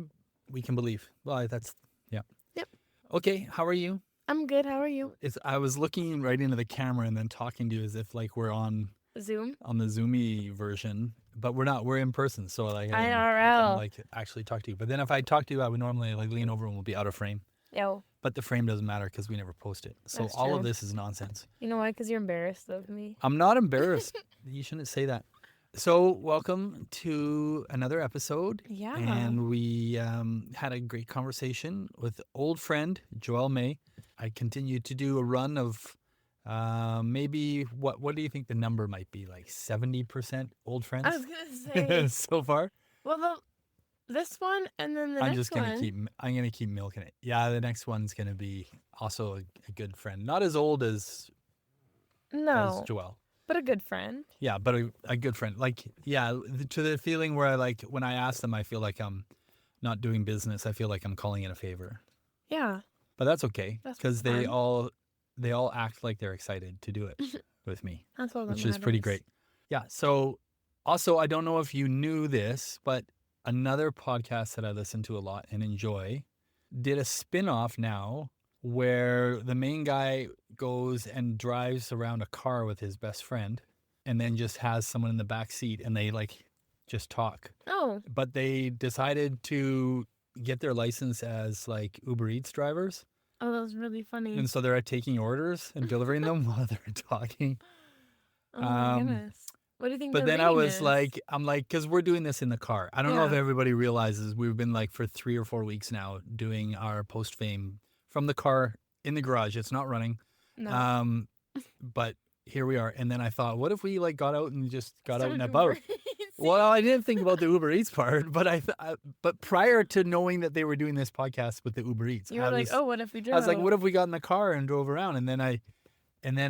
can believe. Well, that's yeah. Yep. Okay, how are you? I'm good. How are you? I was looking right into the camera and then talking to you as if like we're on Zoom? the Zoomy version, but we're not. We're in person, so like I IRL. like actually talk to you. But then if I talk to you, I would normally like lean over and we'll be out of frame. Yo. But the frame doesn't matter because we never post it. So That's all of true. this is nonsense. You know why? Because you're embarrassed of me. I'm not embarrassed. You shouldn't say that. So welcome to another episode. Yeah. And we had a great conversation with old friend Joelle May. I continue to do a run of maybe what do you think the number might be? Like 70% old friends I was gonna say. so far. Well, this one and then the I'm next just gonna one. I'm gonna keep milking it. Yeah, the next one's gonna be also a good friend. Not as old as No, Joelle. but a good friend. Yeah, but a good friend. Like, yeah, to the feeling where I like when I ask them, I feel like I'm not doing business. I feel like I'm calling it a favor. Yeah. But that's okay That's because fun. they all act like they're excited to do it with me, That's all that which is pretty matters. great. Yeah. So also, I don't know if you knew this, but another podcast that I listen to a lot and enjoy did a spin-off now where the main guy goes and drives around a car with his best friend and then just has someone in the back seat and they like just talk. Oh, But they decided to get their license as like Uber Eats drivers. that was really funny. And so they're taking orders and delivering them while they're talking. Oh my um, goodness. What do you think But the then I rating was is? like, I'm like, because we're doing this in the car. I don't know if Yeah. everybody realizes we've been like for 3 or 4 weeks now doing our post fame from the car in the garage. It's not running. No. But here we are. And then I thought, what if we like got out and just got out and Started about? Uber Eats. Well, I didn't think about the Uber Eats part, but but prior to knowing that they were doing this podcast with the Uber Eats, You were like, oh, what if we drove? I was like, what if we got in the car and drove around? And then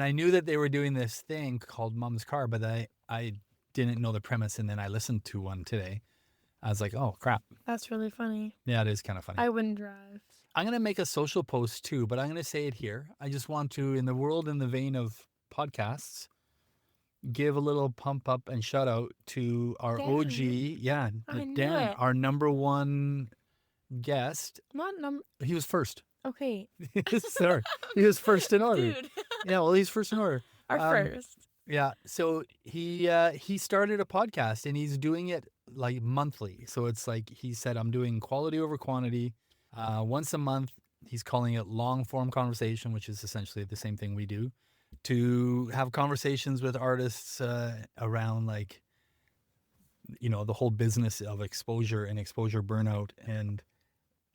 I knew that they were doing this thing called Mom's Car, but I didn't know the premise. And then I listened to one today. I was like, oh crap. That's really funny. Yeah, it is kind of funny. I wouldn't drive. I'm going to make a social post too, but I'm going to say it here. I just want to, in the vein of podcasts, give a little pump up and shout out to our Dan. OG. Yeah, I knew Dan, it. our number one guest. Not He was first. Okay. Sorry. He was first in order. Dude. Yeah, well, he's first in order. Our first. Yeah. So he started a podcast and he's doing it like monthly. So it's like he said, I'm doing quality over quantity. Once a month, he's calling it long form conversation, which is essentially the same thing we do, to have conversations with artists around like, the whole business of exposure and exposure burnout. And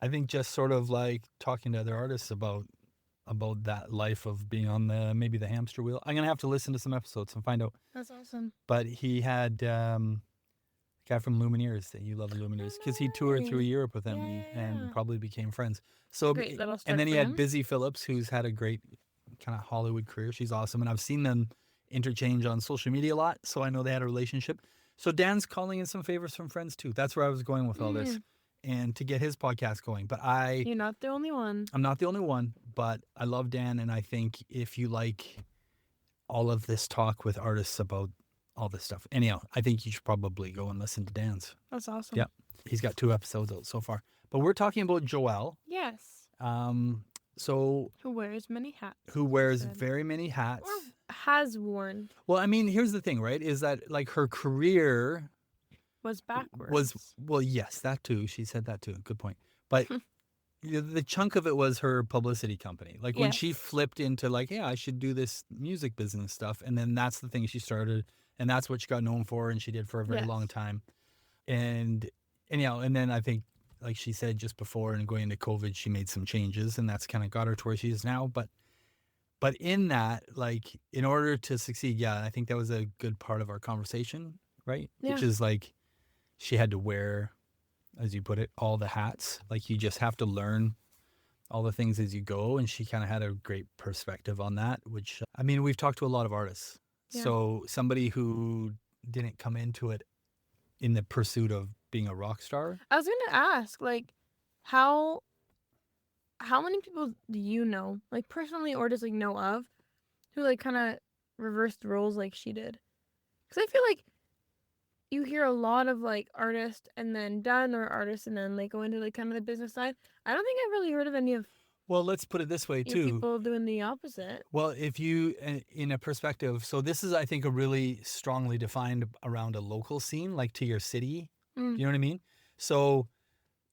I think just sort of like talking to other artists about that life of being on maybe the hamster wheel. I'm going to have to listen to some episodes and find out. That's awesome. But he had a guy from Lumineers that you love the Lumineers because he toured through Europe with them Yeah. and probably became friends. So Great little and start then he for had him. Busy Phillips, who's had a great kind of Hollywood career. She's awesome. And I've seen them interchange on social media a lot. So I know they had a relationship. So Dan's calling in some favors from friends too. That's where I was going with all this. And to get his podcast going. But You're not the only one. I'm not the only one, but I love Dan. And I think if you like all of this talk with artists about all this stuff, anyhow, I think you should probably go and listen to Dan's. That's awesome. Yep. He's got 2 episodes out so far. But we're talking about Joelle. Yes. So Who wears many hats. who she wears said. very many hats. Or has worn. Well, I mean, here's the thing, right? Is that like her career Was backwards. was, well, yes, that too. She said that too. Good point. But the chunk of it was her publicity company. Like when she Yes. flipped into like, yeah, I should do this music business stuff. And then that's the thing she started. And that's what she got known for. And she did for a very long Yes. time. And anyhow, and then I think, like she said just before, and going into COVID, she made some changes, and that's kind of got her to where she is now. But in that, like, in order to succeed, yeah, I think that was a good part of our conversation, right? Which Yeah. is like, she had to wear, as you put it, all the hats. Like, you just have to learn all the things as you go. And she kind of had a great perspective on that, which, I mean, we've talked to a lot of artists. Yeah. So somebody who didn't come into it in the pursuit of being a rock star. I was gonna ask, like, how many people do you know, like personally or just like know of, who like kind of reversed roles like she did? Because I feel like you hear a lot of like artists and then done, or artists and then like go into like kind of the business side. I don't think I've really heard of any of Well, let's put it this way you too. people doing the opposite. Well, if you, in a perspective, so this is, I think, a really strongly defined around a local scene, like to your city. Mm. You know what I mean? So,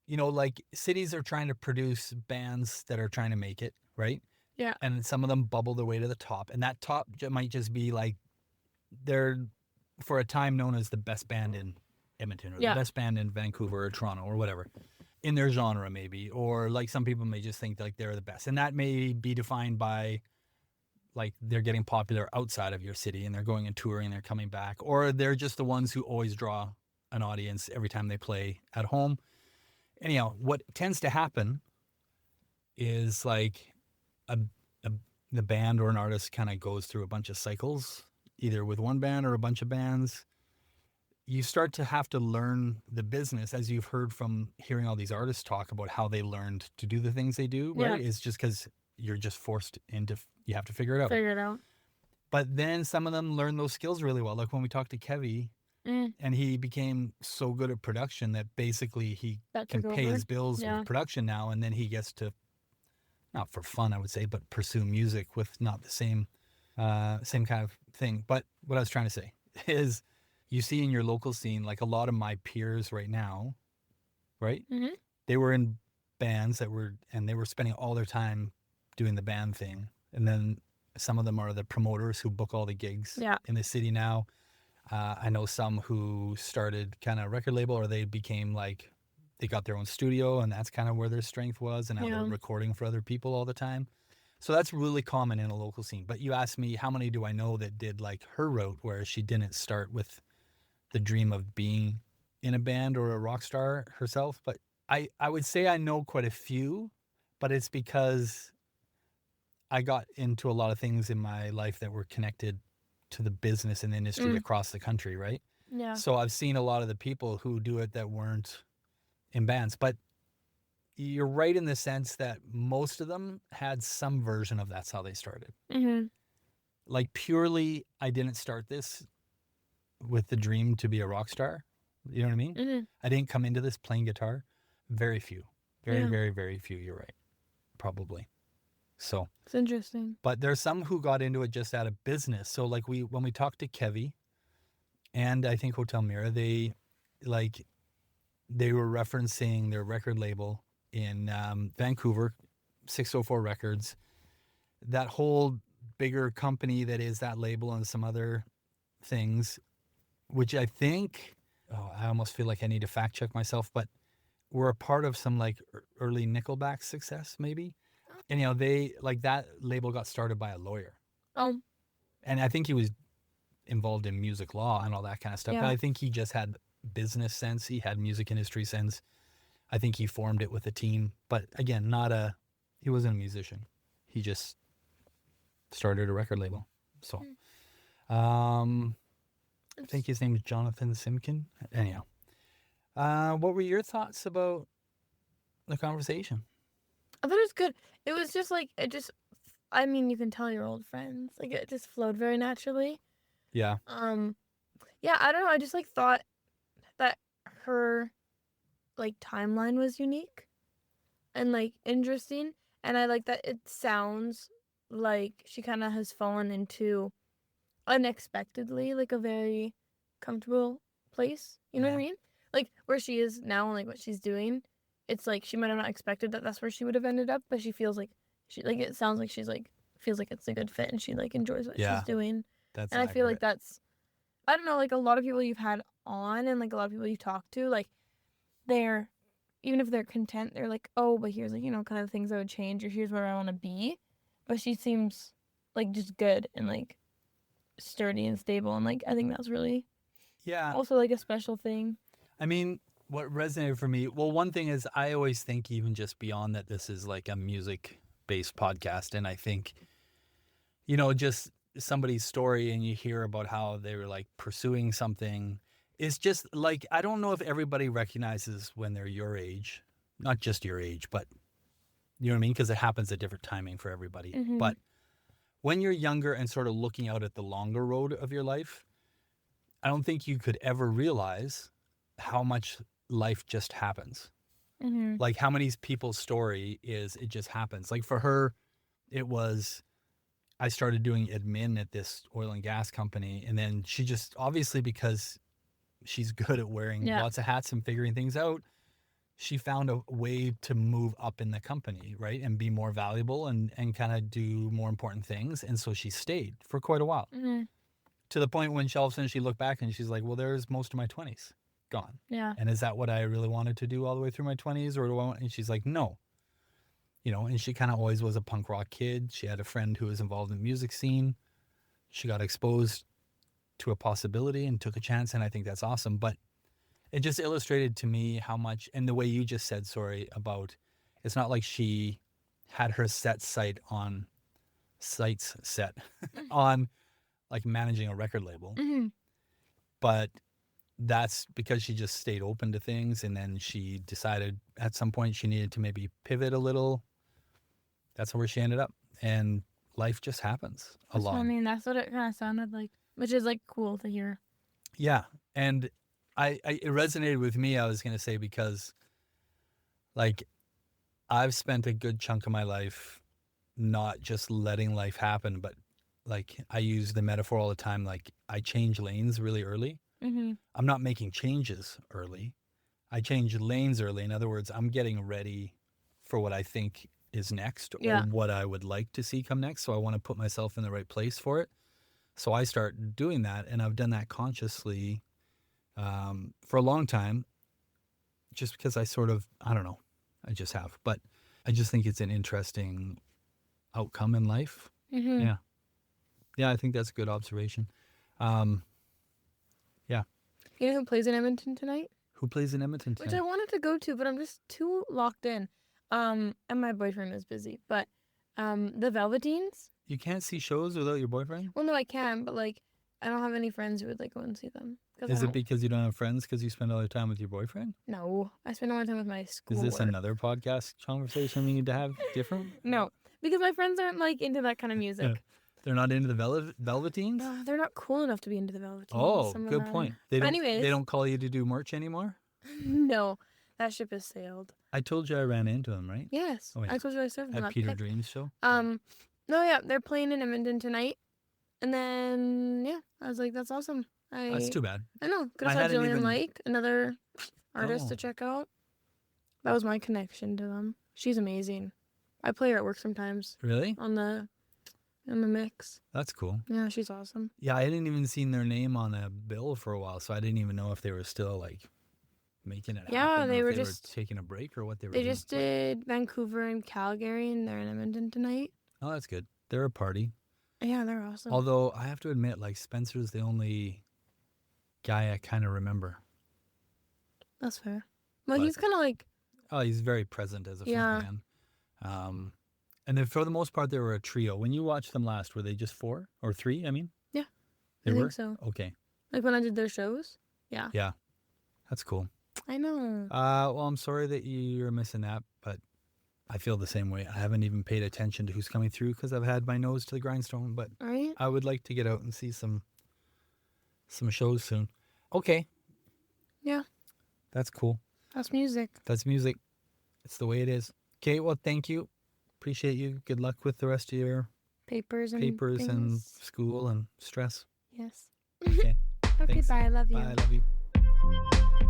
you know, like cities are trying to produce bands that are trying to make it, right? Yeah. And some of them bubble their way to the top. And that top might just be like, they're for a time known as the best band in Edmonton, or Yeah. the best band in Vancouver or Toronto or whatever, in their genre maybe. Or like some people may just think like they're the best. And that may be defined by like they're getting popular outside of your city and they're going and touring and they're coming back. Or they're just the ones who always draw an audience every time they play at home. Anyhow, what tends to happen is like the band or an artist kind of goes through a bunch of cycles, either with one band or a bunch of bands. You start to have to learn the business, as you've heard from hearing all these artists talk about how they learned to do the things they do, right? Yeah. It's just because you're just forced into, you have to figure it out. Figure it out. But then some of them learn those skills really well. Like when we talked to Kevy, Mm. and he became so good at production that basically he That can took pay over. his bills Yeah. with production now, and then he gets to, not for fun I would say, but pursue music with not the same kind of thing. But what I was trying to say is, you see in your local scene, like a lot of my peers right now, right? Mhm. They were in bands they were spending all their time doing the band thing, and then some of them are the promoters who book all the gigs Yeah. in the city now. I know some who started kind of record label, or they became like, they got their own studio, and that's kind of where their strength was, and now Yeah. they're recording for other people all the time. So that's really common in a local scene. But you asked me, how many do I know that did like her route, where she didn't start with the dream of being in a band or a rock star herself? But I would say I know quite a few, but it's because I got into a lot of things in my life that were connected to the business and the industry Mm. across the country, right? Yeah. So I've seen a lot of the people who do it that weren't in bands. But you're right in the sense that most of them had some version of that's how they started. Mm-hmm. Like purely, I didn't start this with the dream to be a rock star. You know what I mean? Mm-hmm. I didn't come into this playing guitar. Very few. Very, Yeah. very, very few. You're right. Probably. So, It's interesting. but there's some who got into it just out of business. So like when we talked to Kevy and I think Hotel Mira, they were referencing their record label in Vancouver, 604 Records, that whole bigger company that is that label and some other things, which I think, I almost feel like I need to fact check myself, but were a part of some like early Nickelback success maybe. And they like that label got started by a lawyer. Oh. And I think he was involved in music law and all that kind of stuff. Yeah. But I think he just had business sense. He had music industry sense. I think he formed it with a team. But again, he wasn't a musician. He just started a record label. So, I think his name is Jonathan Simkin. Anyhow, what were your thoughts about the conversation? I thought it was good. It was just like, I mean, you can tell you're old friends. Like, it just flowed very naturally. Yeah. Yeah, I don't know. I just like thought that her like timeline was unique. and like interesting. And I like that it sounds like she kind of has fallen into unexpectedly like a very comfortable place. You know what I mean? Like where she is now and like what she's doing. It's like she might have not expected that that's where she would have ended up, but she feels like she like it sounds like she's like feels like it's a good fit and she like enjoys what Yeah. she's doing. That's And I feel like accurate. that's I don't know, like a lot of people you've had on and like a lot of people you talk to, like they're even if they're content, they're like, oh, but here's like, you know, kind of things I would change or here's where I want to be. But she seems like just good and like sturdy and stable and like I think that's really Yeah. also like a special thing. I mean, what resonated for me, well, one thing is I always think even just beyond that this is like a music-based podcast, and I think, you know, just somebody's story and you hear about how they were like pursuing something. It's just like, I don't know if everybody recognizes when they're your age, not just your age, but you know what I mean? Because it happens at different timing for everybody. Mhm. But when you're younger and sort of looking out at the longer road of your life, I don't think you could ever realize how much life just happens. Mm-hmm. Like how many people's story is it just happens. Like for her, it was, I started doing admin at this oil and gas company. And then she just, obviously because she's good at wearing lots of hats and figuring things out, she found a way to move up in the company, right? And be more valuable and kind of do more important things. And so she stayed for quite a while. Mm-hmm. To the point when all of a sudden she looked back and she's like, well, there's most of my 20s gone. Yeah. And is that what I really wanted to do all the way through my 20s? Or do I want? And she's like, no. You know, and she kind of always was a punk rock kid. She had a friend who was involved in the music scene. She got exposed to a possibility and took a chance. And I think that's awesome. But it just illustrated to me how much, and the way you just said, sorry, about it's not like she had her sights set on like managing a record label. Mm-hmm. But that's because she just stayed open to things. And then she decided at some point she needed to maybe pivot a little. That's where she ended up. And life just happens a That's lot. what I mean, that's what it kind of sounded like, which is like cool to hear. Yeah. And it resonated with me, I was going to say, because like I've spent a good chunk of my life not just letting life happen, but like I use the metaphor all the time. Like I change lanes really early. Mm-hmm. I'm not making changes early. I change lanes early. In other words, I'm getting ready for what I think is next or what I would like to see come next. So I want to put myself in the right place for it. So I start doing that. And I've done that consciously for a long time, just because I sort of, I don't know, I just have. But I just think it's an interesting outcome in life. Mm-hmm. Yeah. Yeah, I think that's a good observation. Yeah. You know who plays in Edmonton tonight? Who plays in Edmonton Which tonight? I wanted to go to, but I'm just too locked in. And my boyfriend is busy. But the Velveteens? You can't see shows without your boyfriend? Well, no, I can, but like I don't have any friends who would like go and see them. Is it because you don't have friends because you spend all your time with your boyfriend? No, I spend all my time with my school. Is this another podcast conversation we need to have different? No, because my friends aren't like into that kind of music. They're not into the Velveteens? No, they're not cool enough to be into the Velveteens. Oh, Some of good them. point. But anyways, they don't call you to do merch anymore? No, that ship has sailed. I told you I ran into them, right? Yes, Oh, yeah. I told you I served them At that Peter pic. Dream's show? No, yeah, they're playing in Edmonton tonight, and then yeah, I was like, that's awesome. That's too bad. I know. Could I have had hadn't Jillian even- Lake, another artist Oh. to check out. That was my connection to them. She's amazing. I play her at work sometimes Really? on the mix. That's cool. Yeah, she's awesome. Yeah, I hadn't even seen their name on a bill for a while, so I didn't even know if they were still like making it Yeah, happen. or they if were they just- were taking a break or what they were They doing. just did Vancouver and Calgary, and they're in Edmonton tonight. Oh, that's good. They're a party. Yeah, they're awesome. Although I have to admit, like Spencer's the only guy I kind of remember. That's fair. Well, But- he's kind of like, Oh, he's very present as a Yeah. frontman. And then for the most part, they were a trio. When you watched them last, were they just 4 or 3? I mean, Yeah, they I were. think so. Okay, Like when I did their shows. Yeah. yeah, that's cool. I know. Well, I'm sorry that you're missing that, but I feel the same way. I haven't even paid attention to who's coming through because I've had my nose to the grindstone. But Right? I would like to get out and see some shows soon. Okay. Yeah. That's cool. That's music. That's music. It's the way it is. Okay, well, thank you. Appreciate you. Good luck with the rest of your Papers and papers and things. school and stress. Yes. Okay. Okay, Thanks. bye. I love you. Bye. I love you.